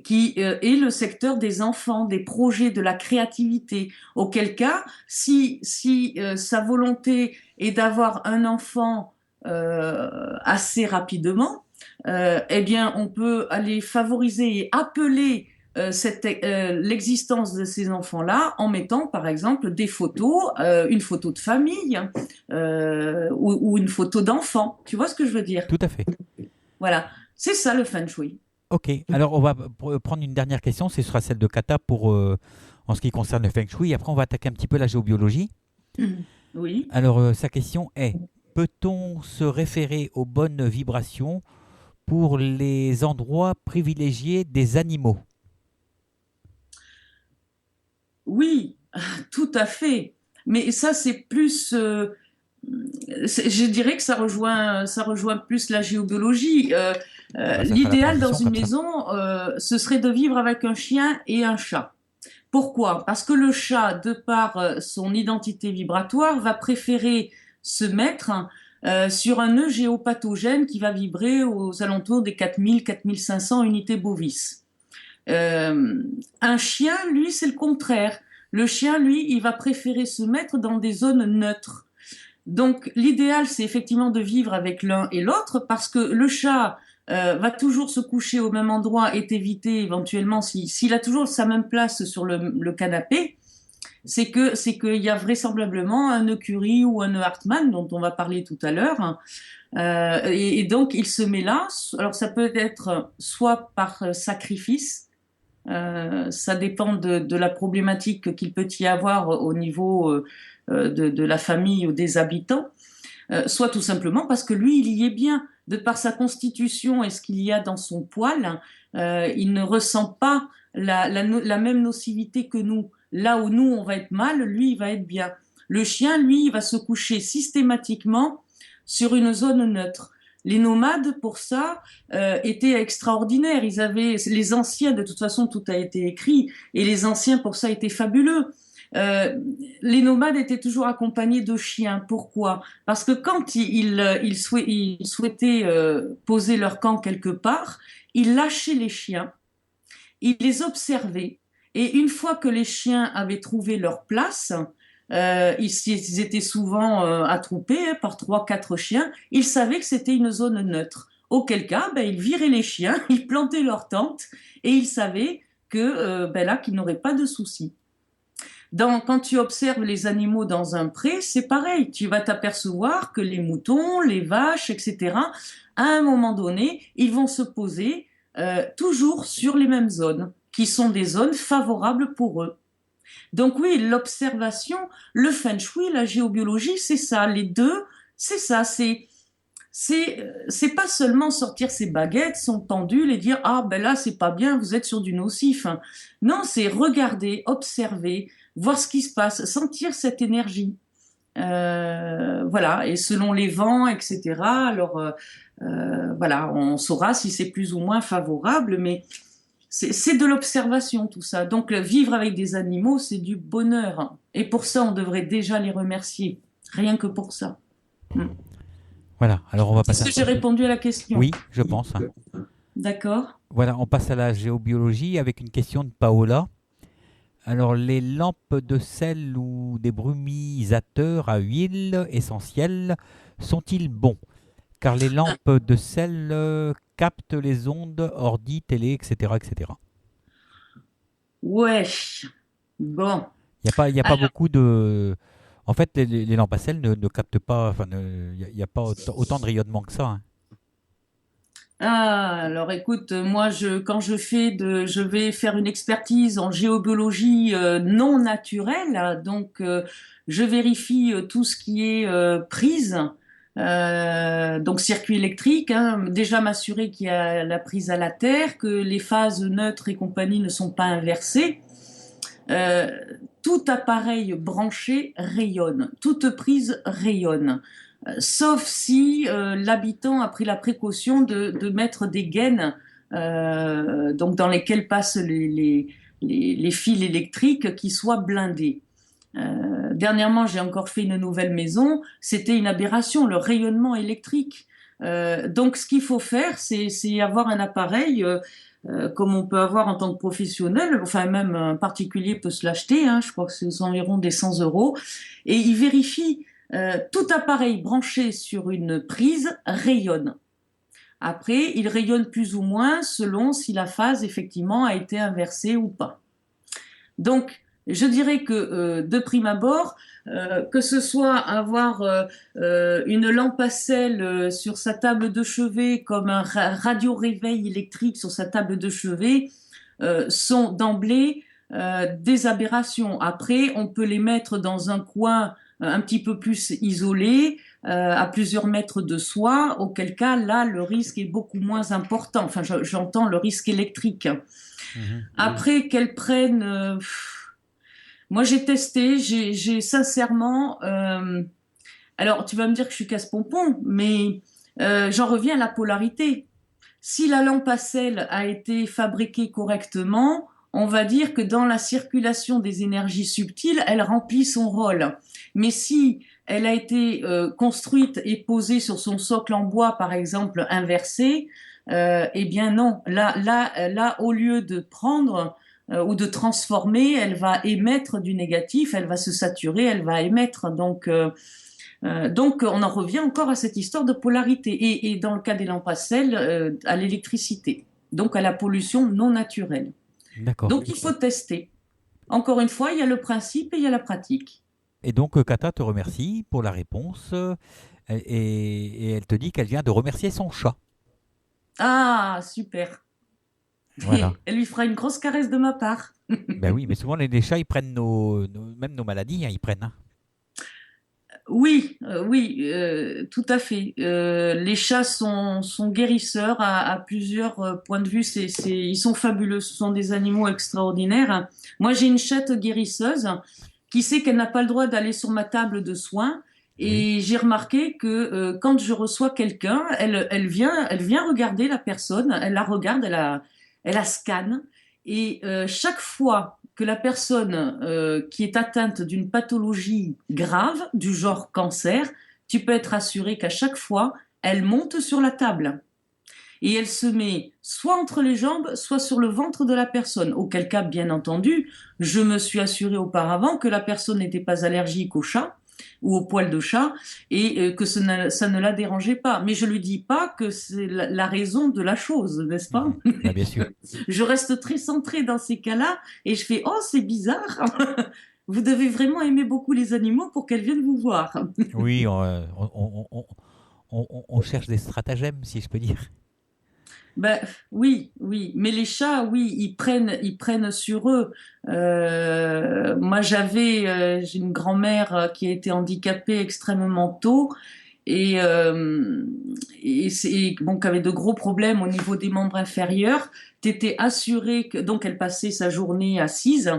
qui est le secteur des enfants, des projets, de la créativité. Auquel cas, si sa volonté est d'avoir un enfant assez rapidement, eh bien, on peut aller favoriser et appeler l'existence de ces enfants-là en mettant, par exemple, des photos, une photo de famille ou une photo d'enfant. Tu vois ce que je veux dire ? Tout à fait. Voilà, c'est ça le Feng Shui. Ok, alors on va prendre une dernière question, ce sera celle de Kata en ce qui concerne le Feng Shui. Après, on va attaquer un petit peu la géobiologie. Oui. Alors, sa question est, peut-on se référer aux bonnes vibrations pour les endroits privilégiés des animaux ? Oui, tout à fait. Mais ça, c'est plus... je dirais que ça rejoint plus la géobiologie. L'idéal dans une maison, ce serait de vivre avec un chien et un chat. Pourquoi ? Parce que le chat, de par son identité vibratoire, va préférer se mettre sur un nœud géopathogène qui va vibrer aux alentours des 4000-4500 unités bovis. Un chien, lui, c'est le contraire. Le chien, lui, il va préférer se mettre dans des zones neutres. Donc, l'idéal, c'est effectivement de vivre avec l'un et l'autre, parce que le chat va toujours se coucher au même endroit et éviter éventuellement, s'il a toujours sa même place sur le canapé, c'est qu'il y a vraisemblablement un Curie ou un Hartmann, dont on va parler tout à l'heure. Et donc, il se met là. Alors, ça peut être soit par sacrifice, Ça dépend de la problématique qu'il peut y avoir au niveau de la famille ou des habitants, soit tout simplement parce que lui, il y est bien. De par sa constitution et ce qu'il y a dans son poil, il ne ressent pas la même nocivité que nous. Là où nous, on va être mal, lui, il va être bien. Le chien, lui, il va se coucher systématiquement sur une zone neutre. Les nomades, pour ça, étaient extraordinaires. Ils avaient, les anciens, de toute façon, tout a été écrit, et les anciens, pour ça, étaient fabuleux. Les nomades étaient toujours accompagnés de chiens. Pourquoi? Parce que quand ils souhaitaient poser leur camp quelque part, ils lâchaient les chiens, ils les observaient, et une fois que les chiens avaient trouvé leur place, ils étaient souvent attroupés par 3, 4 chiens, ils savaient que c'était une zone neutre. Auquel cas, ils viraient les chiens, ils plantaient leur tente, et ils savaient que là, qu'ils n'auraient pas de soucis. Quand tu observes les animaux dans un pré, c'est pareil. Tu vas t'apercevoir que les moutons, les vaches, etc., à un moment donné, ils vont se poser toujours sur les mêmes zones, qui sont des zones favorables pour eux. Donc oui, l'observation, le feng shui, la géobiologie, c'est ça. Les deux, c'est ça. C'est pas seulement sortir ses baguettes, son pendule et dire ah ben là c'est pas bien, vous êtes sur du nocif. Non, c'est regarder, observer, voir ce qui se passe, sentir cette énergie. Voilà, et selon les vents, etc. Alors voilà, on saura si c'est plus ou moins favorable, mais c'est de l'observation tout ça. Donc vivre avec des animaux, c'est du bonheur, et pour ça on devrait déjà les remercier, rien que pour ça. Voilà, alors on va passer. Est-ce que j'ai répondu à la question? Oui, je pense. D'accord. Voilà, on passe à la géobiologie avec une question de Paola. Alors, les lampes de sel ou des brumisateurs à huile essentielle sont-ils bons? Car les lampes de sel captent les ondes ordi, télé, etc., etc. Ouais. Bon. Il n'y a pas Alors, beaucoup de... En fait, les lampes à sel ne captent pas... Enfin, il n'y a pas autant de rayonnement que ça. Hein. alors écoute, moi quand je vais faire une expertise en géobiologie non naturelle, donc je vérifie tout ce qui est prise, donc circuit électrique, hein, déjà m'assurer qu'il y a la prise à la terre, que les phases neutres et compagnie ne sont pas inversées. Euh, Tout appareil branché rayonne, toute prise rayonne. Sauf si l'habitant a pris la précaution de mettre des gaines donc dans lesquelles passent les fils électriques qui soient blindés. Dernièrement, j'ai encore fait une nouvelle maison, c'était une aberration, le rayonnement électrique. Donc ce qu'il faut faire, c'est avoir un appareil comme on peut avoir en tant que professionnel, enfin même un particulier peut se l'acheter, hein, je crois que c'est environ des 100 euros, et il vérifie tout appareil branché sur une prise rayonne. Après, il rayonne plus ou moins selon si la phase effectivement a été inversée ou pas. Donc, je dirais que de prime abord, que ce soit avoir une lampe à sel sur sa table de chevet comme un radio-réveil électrique sur sa table de chevet sont d'emblée des aberrations. Après, on peut les mettre dans un coin un petit peu plus isolé, à plusieurs mètres de soi, auquel cas, là, le risque est beaucoup moins important. Enfin, j'entends le risque électrique. Après, qu'elles prennent... moi, j'ai testé, j'ai sincèrement... alors, tu vas me dire que je suis casse-pompon, mais j'en reviens à la polarité. Si la lampe à sel a été fabriquée correctement, on va dire que dans la circulation des énergies subtiles, elle remplit son rôle. Mais si elle a été construite et posée sur son socle en bois, par exemple, inversé, eh bien non. Là, au lieu de prendre ou de transformer, elle va émettre du négatif, elle va se saturer, elle va émettre. Donc, on en revient encore à cette histoire de polarité. Et dans le cas des lampes à sel, à l'électricité. Donc, à la pollution non naturelle. D'accord. Donc, il faut tester. Encore une fois, il y a le principe et il y a la pratique. Et donc, Kata te remercie pour la réponse et elle te dit qu'elle vient de remercier son chat. Ah, super. Voilà. Elle lui fera une grosse caresse de ma part. Ben oui, mais souvent les chats, ils prennent même nos maladies, hein, ils prennent. Hein. Oui, oui, tout à fait. Les chats sont guérisseurs à plusieurs points de vue. Ils sont fabuleux. Ce sont des animaux extraordinaires. Moi, j'ai une chatte guérisseuse qui sait qu'elle n'a pas le droit d'aller sur ma table de soins. Oui. Et j'ai remarqué que quand je reçois quelqu'un, elle vient regarder la personne, elle la regarde, elle la scanne. Et chaque fois que la personne qui est atteinte d'une pathologie grave, du genre cancer, tu peux être assuré qu'à chaque fois, elle monte sur la table. Et elle se met soit entre les jambes, soit sur le ventre de la personne. Auquel cas, bien entendu, je me suis assuré auparavant que la personne n'était pas allergique au chat ou au poil de chat et que ça ne la dérangeait pas. Mais je lui dis pas que c'est la raison de la chose, n'est-ce pas? Ben, bien sûr. Je reste très centrée dans ces cas-là et je fais oh c'est bizarre. Vous devez vraiment aimer beaucoup les animaux pour qu'elles viennent vous voir. Oui, on cherche des stratagèmes, si je peux dire. Ben oui, oui, mais les chats, oui, ils prennent sur eux. Moi, j'ai une grand-mère qui a été handicapée extrêmement tôt et bon, qui avait de gros problèmes au niveau des membres inférieurs. T'étais assuré que donc elle passait sa journée assise.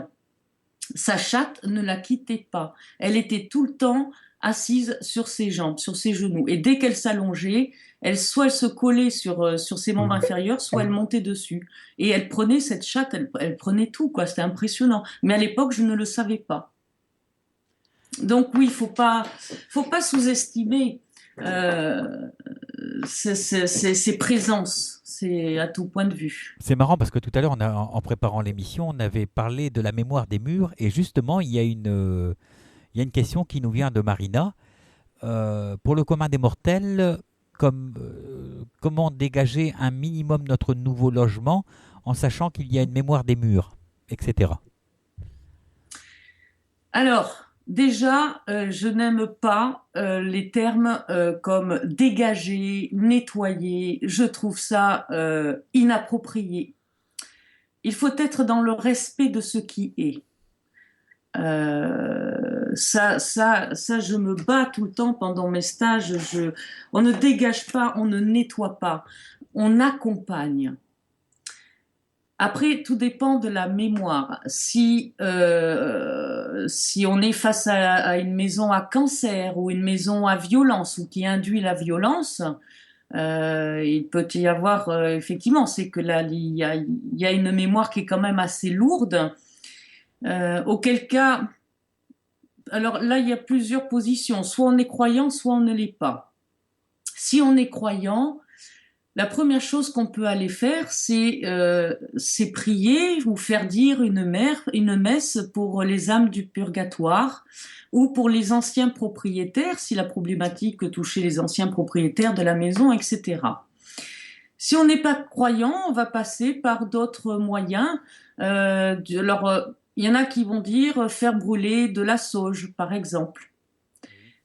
Sa chatte ne la quittait pas. Elle était tout le temps assise sur ses jambes, sur ses genoux. Et dès qu'elle s'allongeait, soit elle se collait sur ses membres inférieurs, soit elle montait dessus. Et elle prenait cette chatte, elle prenait tout, quoi. C'était impressionnant. Mais à l'époque, je ne le savais pas. Donc oui, faut pas sous-estimer ces présences. C'est à tout point de vue. C'est marrant parce que tout à l'heure, en préparant l'émission, on avait parlé de la mémoire des murs et justement, il y a une question qui nous vient de Marina. Pour le commun des mortels, comment dégager un minimum notre nouveau logement en sachant qu'il y a une mémoire des murs, etc. Alors, déjà, je n'aime pas les termes comme dégager, nettoyer. Je trouve ça inapproprié. Il faut être dans le respect de ce qui est. Je me bats tout le temps pendant mes stages. On ne dégage pas, on ne nettoie pas, on accompagne. Après, tout dépend de la mémoire. Si on est face à une maison à cancer ou une maison à violence ou qui induit la violence, il peut y avoir effectivement, c'est que là il y a une mémoire qui est quand même assez lourde. Auquel cas, alors là il y a plusieurs positions. Soit on est croyant, soit on ne l'est pas. Si on est croyant, la première chose qu'on peut aller faire, c'est prier ou faire dire une messe pour les âmes du purgatoire ou pour les anciens propriétaires, si la problématique touchait les anciens propriétaires de la maison, etc. Si on n'est pas croyant, on va passer par d'autres moyens. Il y en a qui vont dire faire brûler de la sauge, par exemple.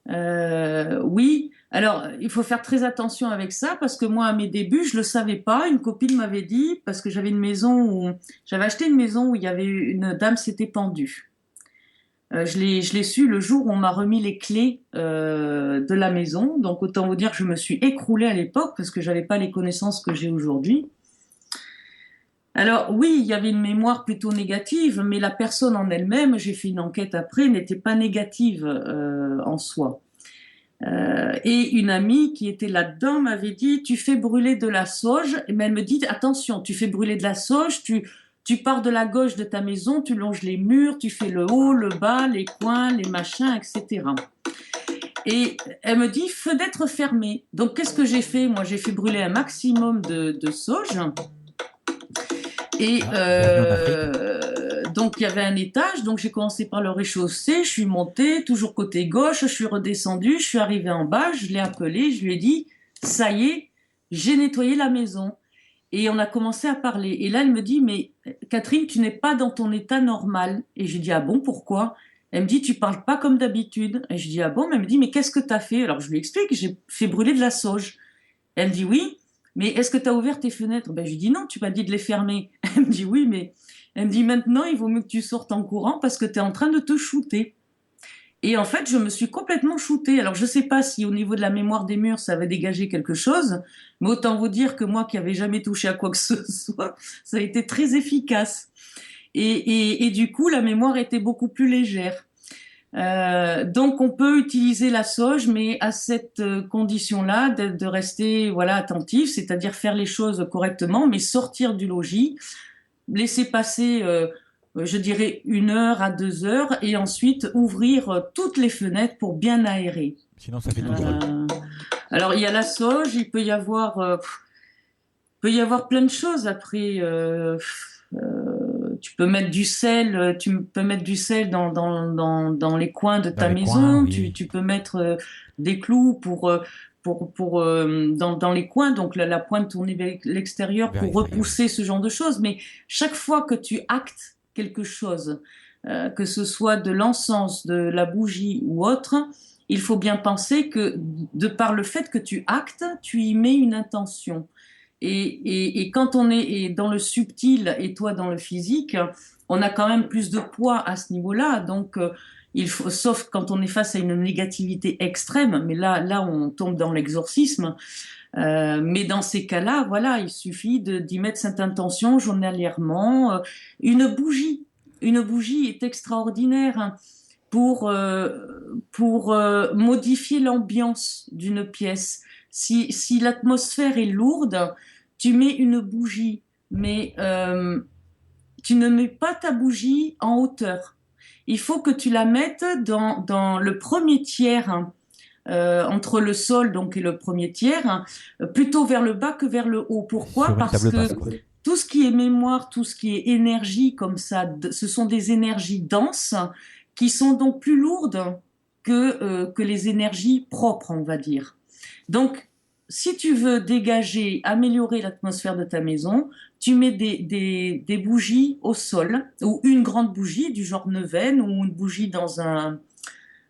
Oui, alors il faut faire très attention avec ça parce que moi à mes débuts je le savais pas. Une copine m'avait dit parce que j'avais acheté une maison où il y avait une dame s'était pendue. Je l'ai su le jour où on m'a remis les clés de la maison. Donc autant vous dire que je me suis écroulée à l'époque parce que j'avais pas les connaissances que j'ai aujourd'hui. Alors oui, il y avait une mémoire plutôt négative, mais la personne en elle-même, j'ai fait une enquête après, n'était pas négative en soi. Et une amie qui était là-dedans m'avait dit « tu fais brûler de la sauge », mais elle me dit « attention, tu fais brûler de la sauge, tu pars de la gauche de ta maison, tu longes les murs, tu fais le haut, le bas, les coins, les machins, etc. » Et elle me dit « fenêtre fermée ». Donc qu'est-ce que j'ai fait? Moi, j'ai fait brûler un maximum de sauge. Et donc il y avait un étage, donc j'ai commencé par le rez-de-chaussée, je suis montée, toujours côté gauche, je suis redescendue, je suis arrivée en bas, je l'ai appelé, je lui ai dit « ça y est, j'ai nettoyé la maison ». Et on a commencé à parler. Et là, elle me dit « mais Catherine, tu n'es pas dans ton état normal ». Et j'ai dit « ah bon, pourquoi ?» Elle me dit « tu parles pas comme d'habitude ». Et je dis « ah bon ?» Elle me dit « mais qu'est-ce que tu as fait ?» Alors je lui explique « j'ai fait brûler de la sauge ». Elle me dit « oui ». mais est-ce que tu as ouvert tes fenêtres? Ben, je lui dis non, tu m'as dit de les fermer. Elle me dit oui, mais elle me dit maintenant, il vaut mieux que tu sortes en courant parce que tu es en train de te shooter. Et en fait, je me suis complètement shootée. Alors, je ne sais pas si au niveau de la mémoire des murs, ça avait dégagé quelque chose, mais autant vous dire que moi qui n'avais jamais touché à quoi que ce soit, ça a été très efficace. Et du coup, la mémoire était beaucoup plus légère. Donc, on peut utiliser la sauge, mais à cette condition-là, de rester voilà, attentif, c'est-à-dire faire les choses correctement, mais sortir du logis, laisser passer, je dirais, 1 heure à 2 heures, et ensuite ouvrir toutes les fenêtres pour bien aérer. Sinon, ça fait dangereux. Alors, il y a la sauge, il peut y avoir plein de choses après. Tu peux mettre du sel, dans les coins de ta maison. Coins, oui. Tu peux mettre des clous dans les coins, donc la pointe tournée vers l'extérieur pour repousser ce genre de choses. Mais chaque fois que tu actes quelque chose, que ce soit de l'encens, de la bougie ou autre, il faut bien penser que de par le fait que tu actes, tu y mets une intention. Et quand on est dans le subtil et toi dans le physique, on a quand même plus de poids à ce niveau-là. Donc, sauf quand on est face à une négativité extrême, mais là on tombe dans l'exorcisme. Mais dans ces cas-là, voilà, il suffit d'y mettre cette intention journalièrement. Une bougie est extraordinaire pour modifier l'ambiance d'une pièce. Si l'atmosphère est lourde, tu mets une bougie, mais tu ne mets pas ta bougie en hauteur. Il faut que tu la mettes dans le premier tiers, entre le sol donc et le premier tiers, plutôt vers le bas que vers le haut. Pourquoi? Parce que tout ce qui est mémoire, tout ce qui est énergie comme ça, ce sont des énergies denses qui sont donc plus lourdes que les énergies propres, on va dire. Donc, si tu veux dégager, améliorer l'atmosphère de ta maison, tu mets des bougies au sol, ou une grande bougie du genre neuvaine, ou une bougie dans un...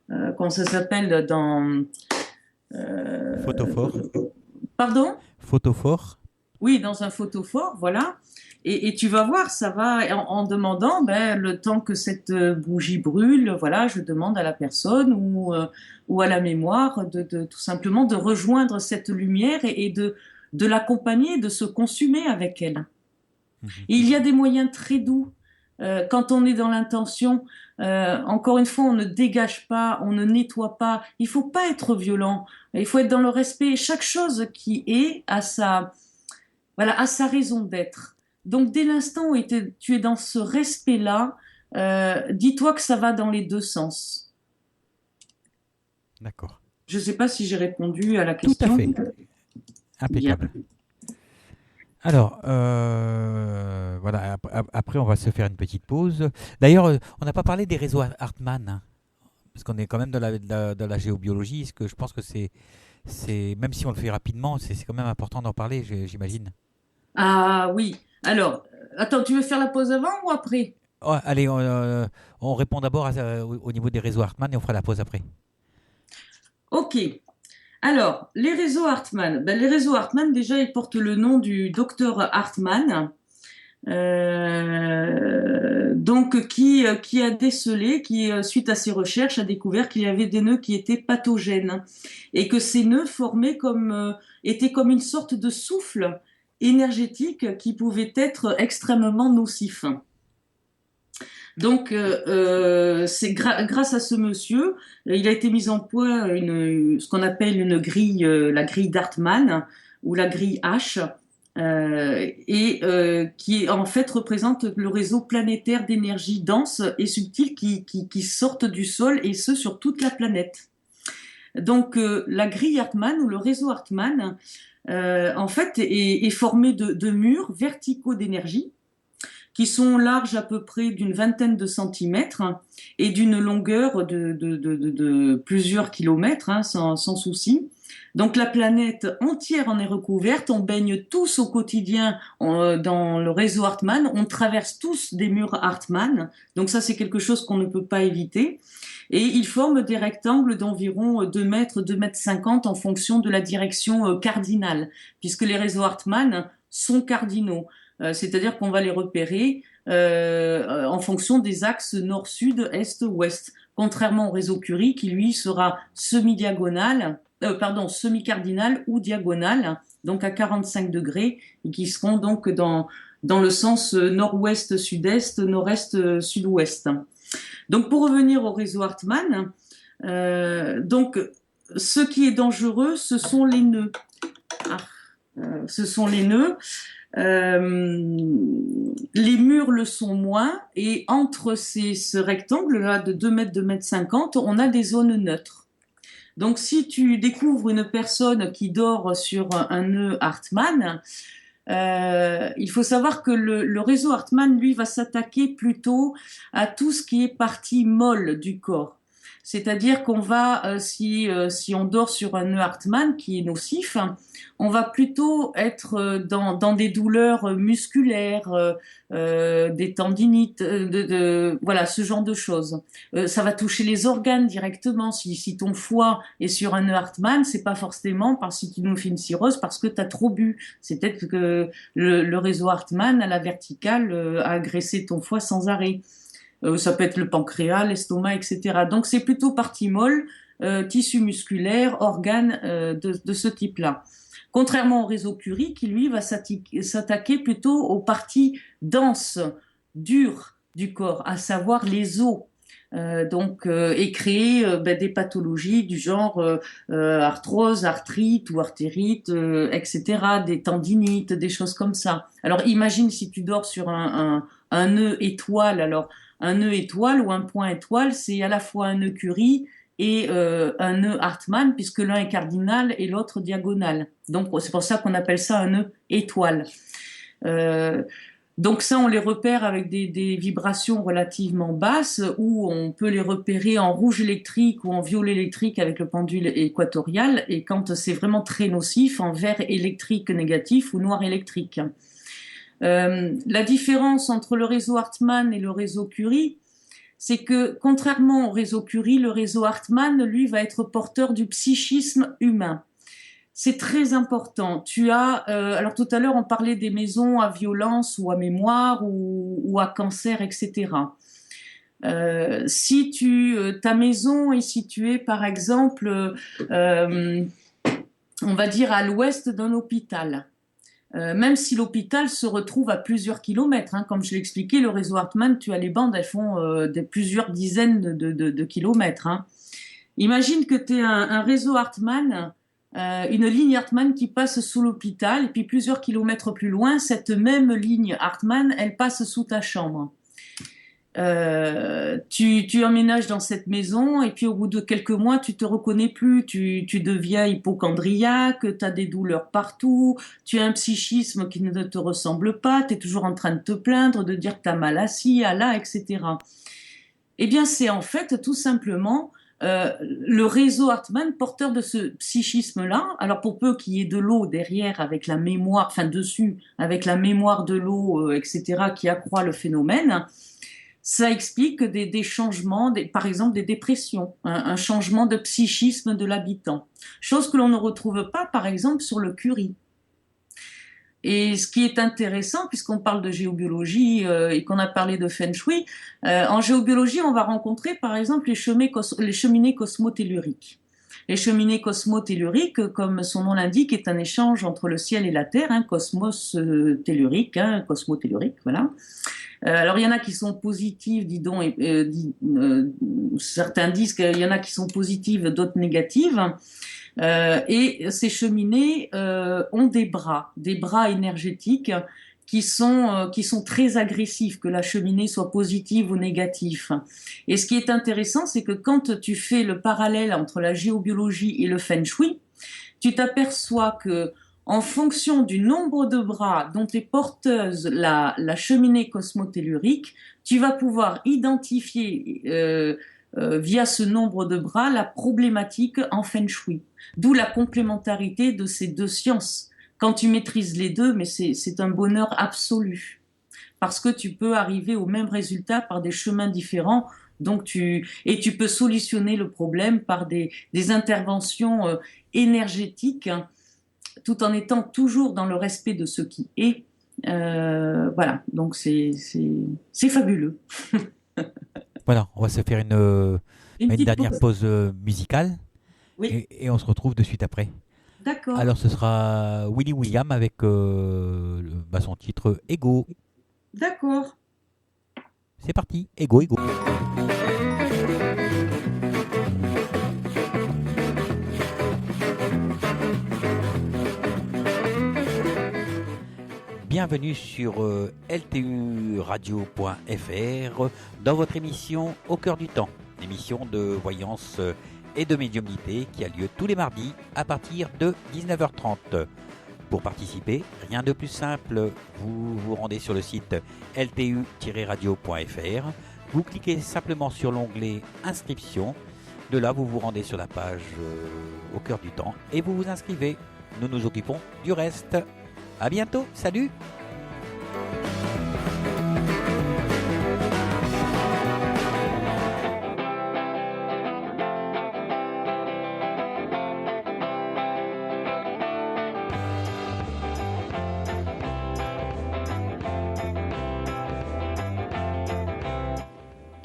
comment ça s'appelle Photophore. Pardon? Photophore. Oui, dans un photophore, voilà. Et tu vas voir, ça va, en demandant, le temps que cette bougie brûle, voilà, je demande à la personne ou à la mémoire tout simplement de rejoindre cette lumière et de l'accompagner, de se consumer avec elle. Et il y a des moyens très doux. Quand on est dans l'intention, encore une fois, on ne dégage pas, on ne nettoie pas. Il faut pas être violent. Il faut être dans le respect. Chaque chose qui est à sa raison d'être. Donc, dès l'instant où tu es dans ce respect-là, dis-toi que ça va dans les deux sens. D'accord. Je ne sais pas si j'ai répondu à la question. Tout à fait. Impeccable. Bien. Alors, voilà, après, on va se faire une petite pause. D'ailleurs, on n'a pas parlé des réseaux Hartmann, hein, parce qu'on est quand même dans la géobiologie. Parce que je pense que c'est, même si on le fait rapidement, c'est quand même important d'en parler, j'imagine. Ah oui. Alors, attends, tu veux faire la pause avant ou après? Oh, allez, on répond d'abord au niveau des réseaux Hartmann et on fera la pause après. Ok. Alors, les réseaux Hartmann. Les réseaux Hartmann, déjà, ils portent le nom du docteur Hartmann, donc qui a décelé, qui suite à ses recherches a découvert qu'il y avait des nœuds qui étaient pathogènes et que ces nœuds étaient comme une sorte de souffle énergétique qui pouvait être extrêmement nocif. Donc, c'est grâce à ce monsieur, il a été mis en point ce qu'on appelle une grille, la grille d'Hartmann ou la grille H, qui en fait représente le réseau planétaire d'énergie dense et subtile qui sortent du sol, et ce sur toute la planète. Donc, la grille Hartmann ou le réseau Hartmann, en fait, est formé de murs verticaux d'énergie qui sont larges à peu près d'une vingtaine de centimètres et d'une longueur de plusieurs kilomètres, sans souci. Donc la planète entière en est recouverte, on baigne tous au quotidien dans le réseau Hartmann, on traverse tous des murs Hartmann, donc ça c'est quelque chose qu'on ne peut pas éviter, et ils forment des rectangles d'environ 2 mètres, 2 mètres 50 en fonction de la direction cardinale, puisque les réseaux Hartmann sont cardinaux, c'est-à-dire qu'on va les repérer en fonction des axes nord-sud, est-ouest, contrairement au réseau Curie qui lui sera semi-cardinal ou diagonal, donc à 45 degrés, et qui seront donc dans le sens nord-ouest-sud-est, nord-est-sud-ouest. Donc pour revenir au réseau Hartmann, donc ce qui est dangereux, ce sont les nœuds. Ce sont les nœuds. Les murs le sont moins, et entre ce rectangle-là de 2 mètres, 2 mètres 50, on a des zones neutres. Donc, si tu découvres une personne qui dort sur un nœud Hartmann, il faut savoir que le réseau Hartmann, lui, va s'attaquer plutôt à tout ce qui est partie molle du corps. C'est-à-dire qu'on va, si on dort sur un nœud Hartmann qui est nocif, on va plutôt être dans des douleurs musculaires, des tendinites, voilà, ce genre de choses. Ça va toucher les organes directement. Si ton foie est sur un nœud Hartmann, c'est pas forcément si tu nous fais une cirrhose parce que tu as trop bu. C'est peut-être que le réseau Hartmann à la verticale a agressé ton foie sans arrêt. Ça peut être le pancréas, l'estomac, etc. Donc c'est plutôt partie molle, tissu musculaire, organes de ce type-là. Contrairement au réseau Curie qui lui va s'attaquer plutôt aux parties denses, dures du corps, à savoir les os. Et créer des pathologies du genre arthrose, arthrite ou artérite, etc., des tendinites, des choses comme ça. Alors imagine si tu dors sur un nœud étoile. Alors un nœud étoile ou un point étoile, c'est à la fois un nœud Curie et un nœud Hartmann, puisque l'un est cardinal et l'autre diagonal. Donc c'est pour ça qu'on appelle ça un nœud étoile. Donc ça, on les repère avec des vibrations relativement basses, où on peut les repérer en rouge électrique ou en violet électrique avec le pendule équatorial, et quand c'est vraiment très nocif, en vert électrique négatif ou noir électrique. La différence entre le réseau Hartmann et le réseau Curie, c'est que contrairement au réseau Curie, le réseau Hartmann, lui, va être porteur du psychisme humain. C'est très important. Tu as, alors tout à l'heure, on parlait des maisons à violence ou à mémoire ou à cancer, etc. Si ta maison est située, par exemple, on va dire à l'ouest d'un hôpital, même si l'hôpital se retrouve à plusieurs kilomètres, hein, comme je l'ai expliqué, le réseau Hartmann, tu as les bandes, elles font plusieurs dizaines de kilomètres. Hein. Imagine que tu es un réseau Hartmann, une ligne Hartmann qui passe sous l'hôpital, et puis plusieurs kilomètres plus loin, cette même ligne Hartmann, elle passe sous ta chambre. Tu emménages dans cette maison et puis au bout de quelques mois tu te reconnais plus, tu deviens hypocondriaque, tu as des douleurs partout, tu as un psychisme qui ne te ressemble pas, tu es toujours en train de te plaindre, de dire que tu as mal à ci, à là, etc. Eh bien c'est en fait tout simplement le réseau Hartmann porteur de ce psychisme-là. Alors pour peu qu'il y ait de l'eau derrière avec la mémoire, enfin dessus, avec la mémoire de l'eau, etc., qui accroît le phénomène, ça explique des changements, par exemple des dépressions, un changement de psychisme de l'habitant. Chose que l'on ne retrouve pas, par exemple, sur le Curie. Et ce qui est intéressant, puisqu'on parle de géobiologie et qu'on a parlé de Feng Shui, en géobiologie, on va rencontrer, par exemple, les cheminées cosmotelluriques. Les cheminées cosmotelluriques, comme son nom l'indique, est un échange entre le ciel et la terre, cosmos tellurique, cosmotellurique, voilà. Alors il y en a qui sont positives, certains disent qu'il y en a qui sont positives, d'autres négatives. Et ces cheminées ont des bras énergétiques qui sont très agressifs, que la cheminée soit positive ou négative. Et ce qui est intéressant, c'est que quand tu fais le parallèle entre la géobiologie et le Feng Shui, tu t'aperçois que en fonction du nombre de bras dont est porteuse la cheminée cosmotellurique, tu vas pouvoir identifier via ce nombre de bras, la problématique en Feng Shui. D'où la complémentarité de ces deux sciences. Quand tu maîtrises les deux, mais c'est un bonheur absolu. Parce que tu peux arriver au même résultat par des chemins différents. Donc tu peux solutionner le problème par des interventions énergétiques, hein, tout en étant toujours dans le respect de ce qui est. Voilà, donc c'est fabuleux. Voilà, on va se faire Une une petite dernière pause musicale Oui, et on se retrouve de suite après. d'accord. Alors ce sera Willie William avec son titre Ego. D'accord. C'est parti, Ego, Ego. Bienvenue sur lturadio.fr dans votre émission Au cœur du temps, émission de voyance et de médiumnité qui a lieu tous les mardis à partir de 19h30. Pour participer, rien de plus simple, vous vous rendez sur le site ltu-radio.fr, vous cliquez simplement sur l'onglet Inscription, de là vous vous rendez sur la page Au cœur du temps et vous vous inscrivez. Nous nous occupons du reste. À bientôt, salut!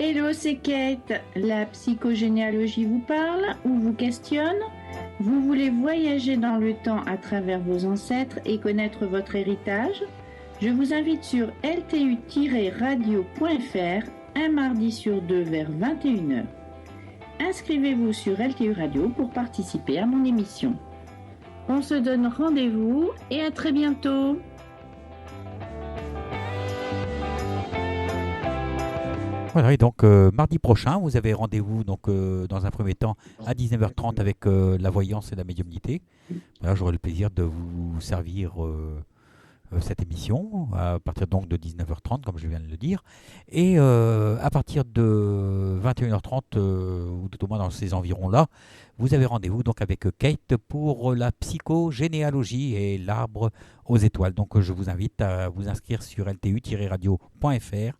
Hello, c'est Kate. La psychogénéalogie vous parle ou vous questionne? Vous voulez voyager dans le temps à travers vos ancêtres et connaître votre héritage? Je vous invite sur ltu-radio.fr un mardi sur deux vers 21h. Inscrivez-vous sur LTU Radio pour participer à mon émission. On se donne rendez-vous et à très bientôt. Voilà, et donc mardi prochain, vous avez rendez-vous donc dans un premier temps à 19h30 avec la voyance et la médiumnité. Voilà, j'aurai le plaisir de vous servir cette émission à partir donc de 19h30 comme je viens de le dire. Et à partir de 21h30 ou tout au moins dans ces environs-là, vous avez rendez-vous donc avec Kate pour la psychogénéalogie et l'arbre aux étoiles. Donc je vous invite à vous inscrire sur ltu-radio.fr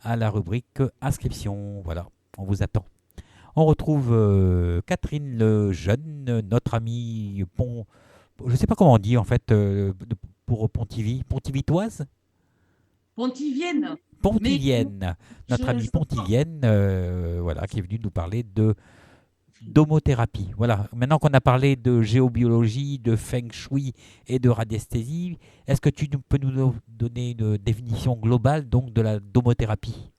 à la rubrique inscription. Voilà, on vous attend. On retrouve Catherine le Jeune, notre amie je ne sais pas comment on dit en fait pour Pontivitoise Pontivienne. Pontivienne, notre amie Pontivienne, voilà, qui est venue nous parler d'homothérapie. Voilà. Maintenant qu'on a parlé de géobiologie, de feng shui et de radiesthésie, est-ce que tu peux nous donner une définition globale donc de la domothérapie?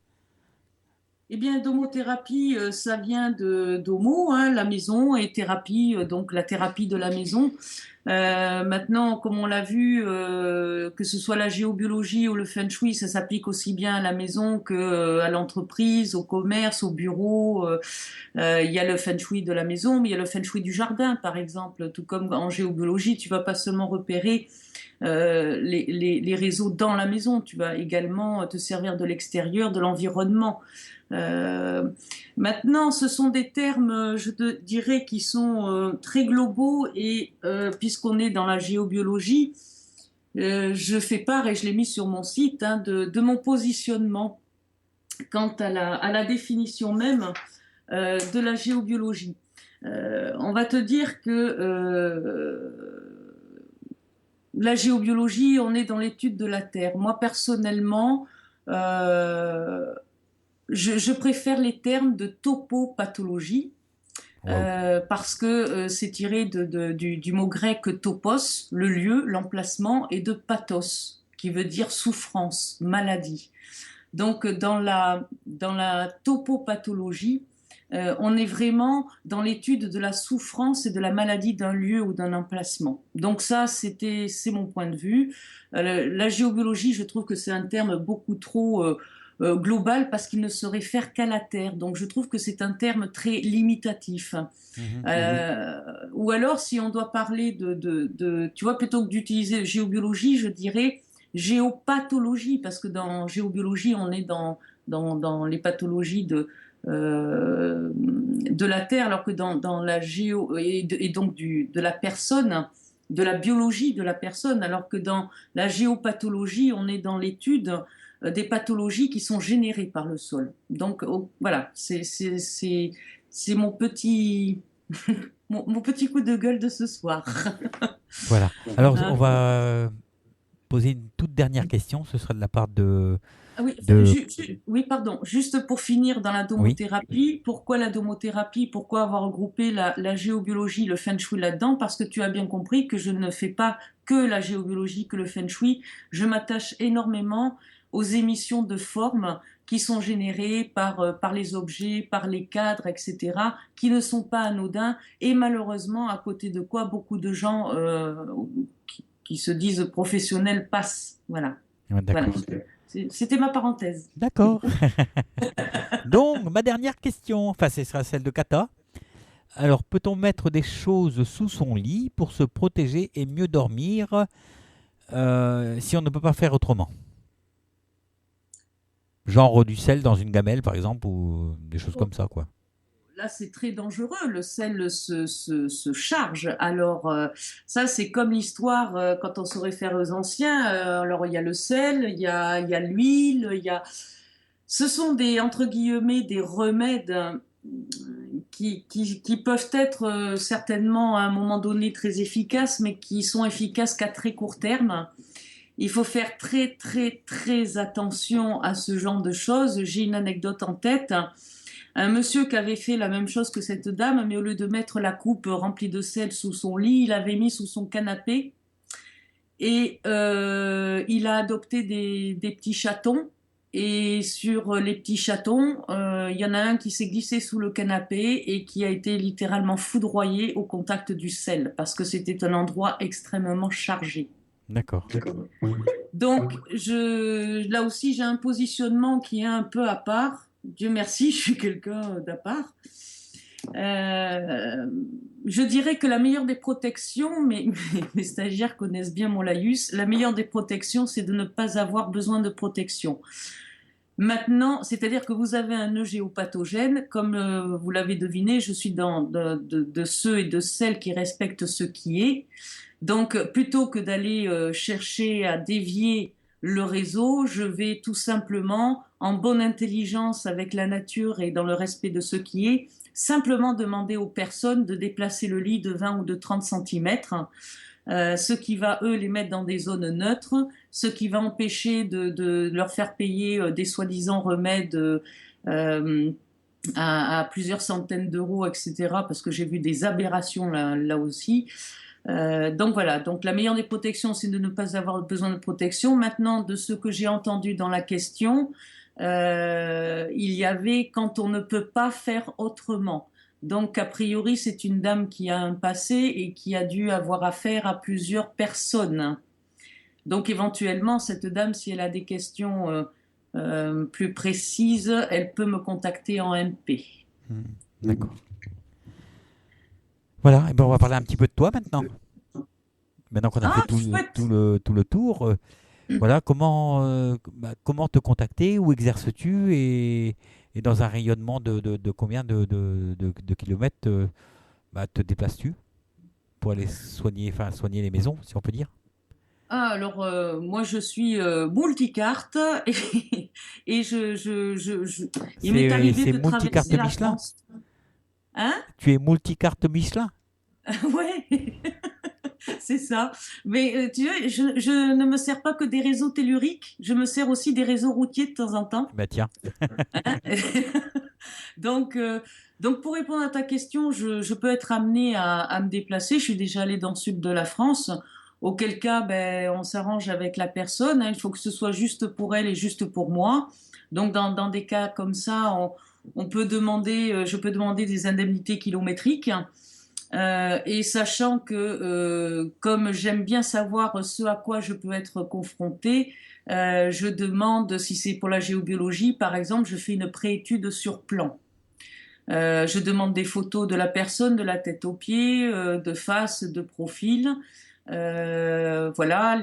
Eh bien, domothérapie, ça vient de domo, hein, la maison, et thérapie, donc la thérapie de la maison. Maintenant, comme on l'a vu, que ce soit la géobiologie ou le feng shui, ça s'applique aussi bien à la maison qu'à l'entreprise, au commerce, au bureau. Il y a le feng shui de la maison, mais il y a le feng shui du jardin, par exemple. Tout comme en géobiologie, tu vas pas seulement repérer les réseaux dans la maison, tu vas également te servir de l'extérieur, de l'environnement. Maintenant, ce sont des termes, je te dirais, qui sont très globaux et puisqu'on est dans la géobiologie, je fais part, et je l'ai mis sur mon site, hein, de mon positionnement quant à la définition même de la géobiologie. On va te dire que la géobiologie, on est dans l'étude de la Terre. Moi, personnellement, je préfère les termes de topopathologie parce que c'est tiré du mot grec topos, le lieu, l'emplacement, et de pathos, qui veut dire souffrance, maladie. Donc dans la topopathologie, on est vraiment dans l'étude de la souffrance et de la maladie d'un lieu ou d'un emplacement. Donc ça, c'est mon point de vue. La géobiologie, je trouve que c'est un terme beaucoup trop global parce qu'il ne se réfère qu'à la Terre. Donc je trouve que c'est un terme très limitatif. Ou alors, si on doit parler tu vois, plutôt que d'utiliser géobiologie, je dirais géopathologie, parce que dans géobiologie, on est dans les pathologies de la Terre, alors que dans la géo et donc de la personne, de la biologie de la personne, alors que dans la géopathologie, on est dans l'étude des pathologies qui sont générées par le sol. Donc voilà, c'est mon petit mon petit coup de gueule de ce soir. Voilà. Alors, on va poser une toute dernière question. Ce sera de la part de... Ah oui, oui, pardon. Juste pour finir dans la domothérapie, pourquoi la domothérapie? Pourquoi avoir regroupé la géobiologie, le feng shui là-dedans? Parce que tu as bien compris que je ne fais pas que la géobiologie, que le feng shui. Je m'attache énormément aux émissions de formes qui sont générées par les objets, par les cadres, etc., qui ne sont pas anodins. Et malheureusement, à côté de quoi beaucoup de gens qui se disent professionnels passent. Voilà. Ouais, d'accord. Voilà. C'était ma parenthèse. D'accord. Donc, ma dernière question, enfin, ce sera celle de Kata. Alors, peut-on mettre des choses sous son lit pour se protéger et mieux dormir si on ne peut pas faire autrement? Genre du sel dans une gamelle, par exemple, ou des choses comme ça, quoi. Là, c'est très dangereux. Le sel se charge. Alors, ça, c'est comme l'histoire quand on se réfère aux anciens. Alors, il y a le sel, il y a l'huile, Ce sont entre guillemets, des remèdes qui peuvent être certainement à un moment donné très efficaces, mais qui sont efficaces qu'à très court terme. Il faut faire très, très, très attention à ce genre de choses. J'ai une anecdote en tête. Un monsieur qui avait fait la même chose que cette dame, mais au lieu de mettre la coupe remplie de sel sous son lit, il avait mis sous son canapé et il a adopté des petits chatons. Et sur les petits chatons, il y en a un qui s'est glissé sous le canapé et qui a été littéralement foudroyé au contact du sel parce que c'était un endroit extrêmement chargé. D'accord. Donc, là aussi, j'ai un positionnement qui est un peu à part. Dieu merci, je suis quelqu'un d'à part. Je dirais que la meilleure des protections, mais mes stagiaires connaissent bien mon laïus, la meilleure des protections, c'est de ne pas avoir besoin de protection. Maintenant, c'est-à-dire que vous avez un nœud géopathogène, comme vous l'avez deviné, je suis de ceux et de celles qui respectent ce qui est. Donc, plutôt que d'aller chercher à dévier le réseau, je vais tout simplement, en bonne intelligence avec la nature et dans le respect de ce qui est, simplement demander aux personnes de déplacer le lit de 20 ou de 30 cm, ce qui va, eux, les mettre dans des zones neutres, ce qui va empêcher de leur faire payer des soi-disant remèdes à plusieurs centaines d'euros, etc., parce que j'ai vu des aberrations là aussi. Donc voilà, donc la meilleure des protections, c'est de ne pas avoir besoin de protection. Maintenant, de ce que j'ai entendu dans la question, il y avait quand on ne peut pas faire autrement. Donc a priori, c'est une dame qui a un passé et qui a dû avoir affaire à plusieurs personnes. Donc éventuellement, cette dame, si elle a des questions plus précises, elle peut me contacter en MP. D'accord. Voilà, et ben on va parler un petit peu de toi maintenant. Maintenant qu'on a fait tout le tour, voilà, comment te contacter, où exerces-tu et dans un rayonnement de combien de kilomètres te déplaces-tu pour aller soigner les maisons, si on peut dire? Ah, alors, moi, je suis multicarte et il m'est arrivé de traverser la France. Hein? Tu es multicarte Michelin? Ouais, c'est ça. Mais tu vois, je ne me sers pas que des réseaux telluriques, je me sers aussi des réseaux routiers de temps en temps. Bah tiens. Hein? Donc, pour répondre à ta question, je peux être amenée à me déplacer. Je suis déjà allée dans le sud de la France. Auquel cas, on s'arrange avec la personne. Hein. Il faut que ce soit juste pour elle et juste pour moi. Donc, dans des cas comme ça, on peut demander, je peux demander des indemnités kilométriques. Et sachant que, comme j'aime bien savoir ce à quoi je peux être confrontée, je demande, si c'est pour la géobiologie, par exemple, je fais une préétude sur plan. Je demande des photos de la personne, de la tête aux pieds, de face, de profil. Voilà,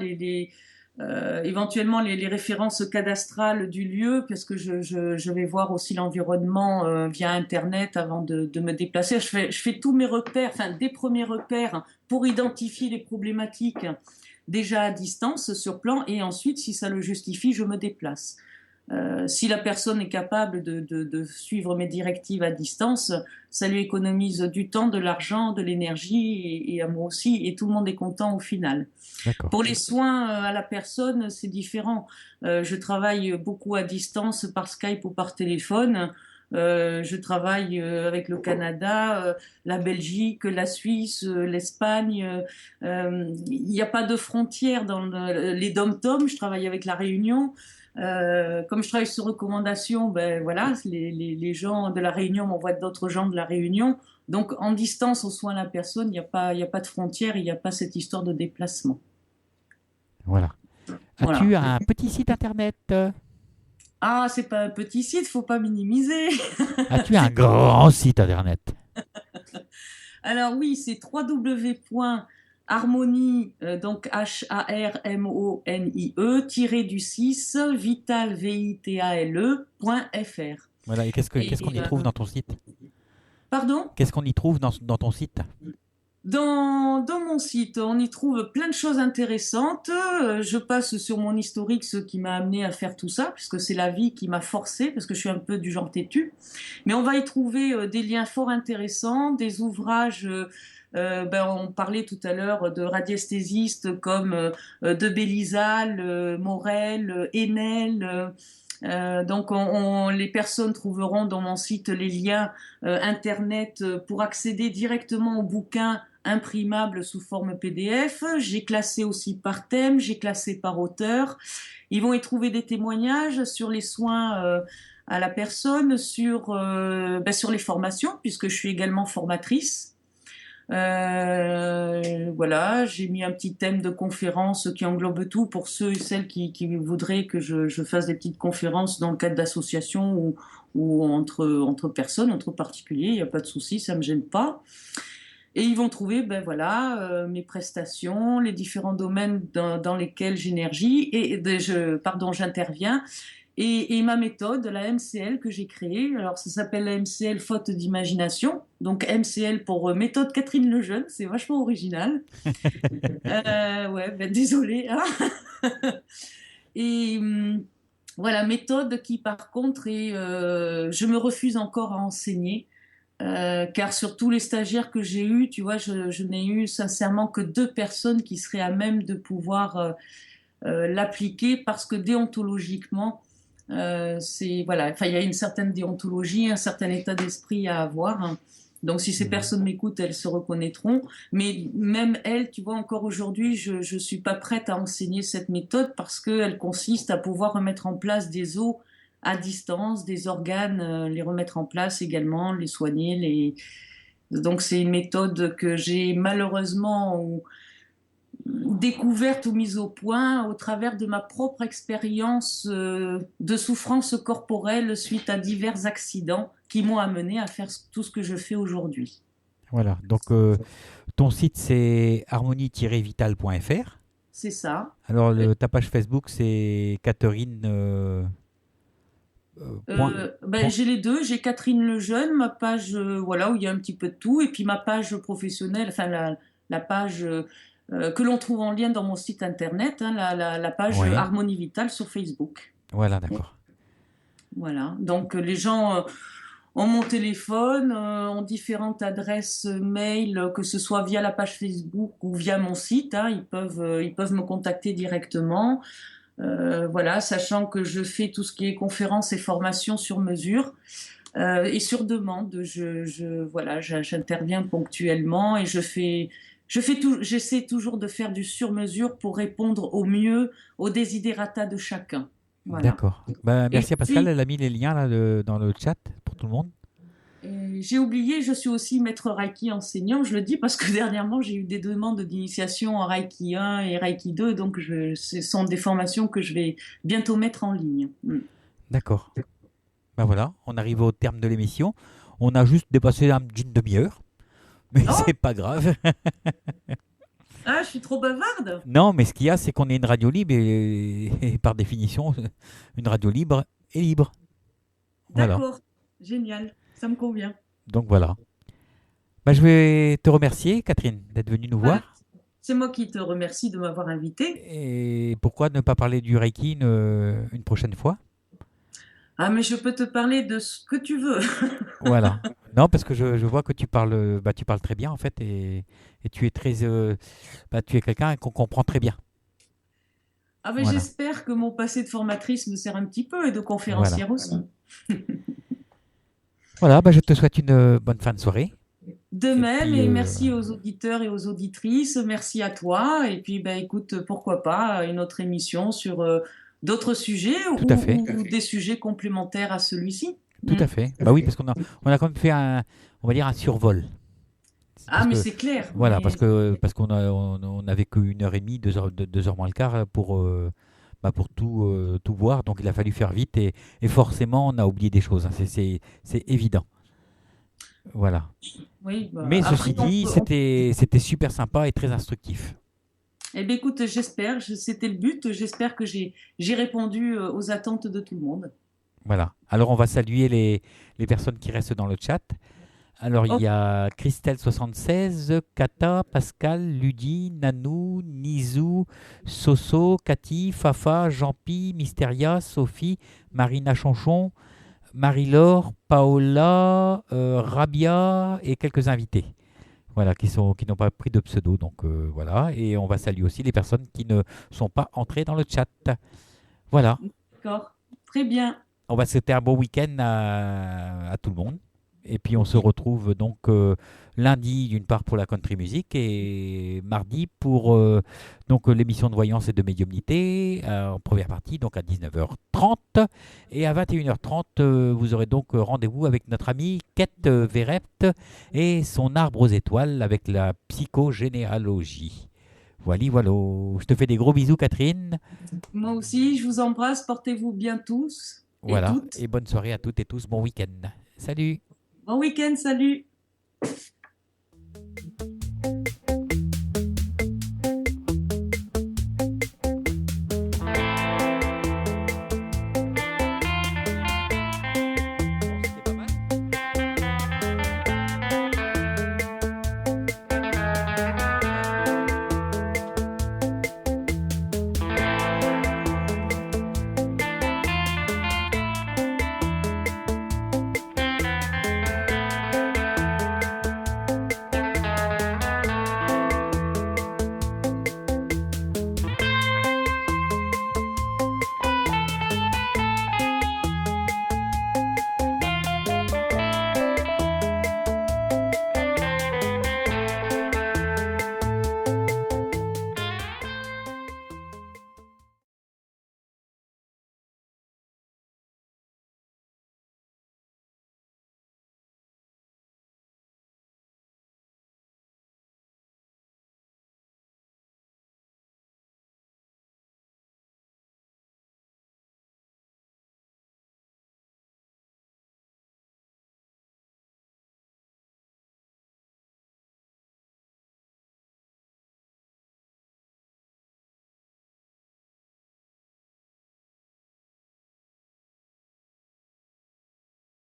éventuellement les références cadastrales du lieu, parce que je vais voir aussi l'environnement via Internet avant de me déplacer. Je fais tous mes repères, enfin des premiers repères pour identifier les problématiques déjà à distance sur plan, et ensuite, si ça le justifie, je me déplace. Si la personne est capable de suivre mes directives à distance, ça lui économise du temps, de l'argent, de l'énergie, et à moi aussi, et tout le monde est content au final. D'accord. Pour les soins à la personne, c'est différent. Je travaille beaucoup à distance par Skype ou par téléphone. Je travaille avec le Canada, la Belgique, la Suisse, l'Espagne. Il n'y a pas de frontières dans les dom-toms. Je travaille avec la Réunion. Comme je travaille sur recommandation, ben voilà, les gens de la Réunion m'envoient d'autres gens de la Réunion. Donc en distance, on soigne la personne. Il n'y a pas de frontières. Il n'y a pas cette histoire de déplacement. Voilà. Voilà. As-tu un petit site internet? Ah, c'est pas un petit site, faut pas minimiser. As-tu un grand site internet? Alors oui, c'est www.harmonie, donc HARMONIE, vital, vitale.fr. Voilà. Et qu'est-ce qu'on y trouve dans ton site? Pardon? Qu'est-ce qu'on y trouve dans ton site? Dans mon site, on y trouve plein de choses intéressantes. Je passe sur mon historique, ce qui m'a amené à faire tout ça, puisque c'est la vie qui m'a forcé, parce que je suis un peu du genre têtu. Mais on va y trouver des liens fort intéressants, des ouvrages. On parlait tout à l'heure de radiesthésistes comme de Bélisal, Morel, Enel. Donc les personnes trouveront dans mon site les liens internet pour accéder directement au bouquin imprimable sous forme PDF. J'ai classé aussi par thème, j'ai classé par auteur. Ils vont y trouver des témoignages sur les soins à la personne, sur les formations, puisque je suis également formatrice. Voilà, j'ai mis un petit thème de conférence qui englobe tout pour ceux et celles qui voudraient que je fasse des petites conférences dans le cadre d'associations ou entre personnes, entre particuliers. Il n'y a pas de souci, ça me gêne pas. Et ils vont trouver, mes prestations, les différents domaines dans lesquels j'interviens. Et ma méthode, la MCL que j'ai créée, alors ça s'appelle la MCL faute d'imagination, donc MCL pour méthode Catherine Lejeune, c'est vachement original. Désolée. Hein. Et voilà, méthode qui par contre je me refuse encore à enseigner, car sur tous les stagiaires que j'ai eus, tu vois, je n'ai eu sincèrement que 2 personnes qui seraient à même de pouvoir l'appliquer, parce que déontologiquement, il y a une certaine déontologie, un certain état d'esprit à avoir. Hein. Donc si ces personnes m'écoutent, elles se reconnaîtront. Mais même elles, tu vois, encore aujourd'hui, je suis pas prête à enseigner cette méthode, parce qu'elle consiste à pouvoir remettre en place des os à distance, des organes, les remettre en place également, les soigner. Donc c'est une méthode que j'ai malheureusement découverte ou mise au point au travers de ma propre expérience de souffrance corporelle suite à divers accidents qui m'ont amené à faire tout ce que je fais aujourd'hui. Voilà, donc ton site c'est harmonie-vital.fr. C'est ça. Alors ta page Facebook c'est Catherine... J'ai les deux, j'ai Catherine Lejeune, ma page où il y a un petit peu de tout, et puis ma page professionnelle, enfin la page que l'on trouve en lien dans mon site internet, hein, la page Harmonie Vitale sur Facebook. Voilà, d'accord. Voilà, donc les gens ont mon téléphone, ont différentes adresses mail, que ce soit via la page Facebook ou via mon site, hein, ils peuvent me contacter directement. Sachant que je fais tout ce qui est conférences et formations sur mesure et sur demande. J'interviens ponctuellement et j'essaie toujours de faire du sur mesure pour répondre au mieux aux desiderata de chacun. Voilà. D'accord. Merci à Pascal, elle a mis les liens là, dans le chat pour tout le monde. J'ai oublié, je suis aussi maître Reiki enseignant, je le dis parce que dernièrement j'ai eu des demandes d'initiation en Reiki 1 et Reiki 2, donc ce sont des formations que je vais bientôt mettre en ligne. D'accord. Voilà, on arrive au terme de l'émission. On a juste dépassé d'une demi-heure, mais c'est pas grave. Ah, je suis trop bavarde. Non, mais ce qu'il y a, c'est qu'on est une radio libre et par définition, une radio libre est libre. Voilà. D'accord, génial, ça me convient. Donc voilà. Bah, je vais te remercier, Catherine, d'être venue nous Bah, voir. c'est moi qui te remercie de m'avoir invité. Et pourquoi ne pas parler du Reiki une prochaine fois? Ah, mais je peux te parler de ce que tu veux. Voilà. Non, parce que je vois que tu parles très bien en fait et tu es tu es quelqu'un qu'on comprend très bien. Ah, mais Voilà. j'espère que mon passé de formatrice me sert un petit peu et de Voilà. conférencière aussi. Voilà, bah, je te souhaite une bonne fin de soirée. De Et même, puis, et merci aux auditeurs et aux auditrices, merci à toi. Et puis, ben, écoute, pourquoi pas une autre émission sur d'autres sujets tout à fait, ou des sujets complémentaires à celui-ci. tout à fait. Bah oui, parce on a quand même fait on va dire un survol. Ah, Parce mais que, c'est clair. voilà, Mais parce on avait que 1 heure et demie, 2 heures, 2 heures moins le quart pour tout voir. Donc il a fallu faire vite et forcément on a oublié des choses, hein. C'est évident. Voilà. oui, bah, Mais ceci après, dit, c'était super sympa et très instructif. eh bien, écoute, j'espère, c'était le but. J'espère que j'ai répondu aux attentes de tout le monde. Voilà. Alors on va saluer les personnes qui restent dans le chat. Alors il Oh, y a Christelle76, Kata, Pascal, Ludi, Nanou, Nizou, Soso, Cathy, Fafa, Jean-Pi, Mysteria, Sophie, Marina Chanchon, Marie-Laure, Paola, Rabia et quelques invités. Voilà, qui n'ont pas pris de pseudo. Donc voilà. Et on va saluer aussi les personnes qui ne sont pas entrées dans le chat. Voilà. d'accord. Très bien. On va souhaiter un bon week-end à tout le monde. Et puis on se retrouve donc lundi d'une part pour la country music et mardi pour l'émission de voyance et de médiumnité en première partie donc à 19h30 et à 21h30 vous aurez donc rendez-vous avec notre ami Kate Verrept et son arbre aux étoiles avec la psychogénéalogie. Voilà, voilà. Je te fais des gros bisous Catherine. Moi aussi, je vous embrasse. Portez-vous bien tous et Voilà, toutes. et bonne soirée à toutes et tous, bon week-end. Salut. Bon week-end, salut.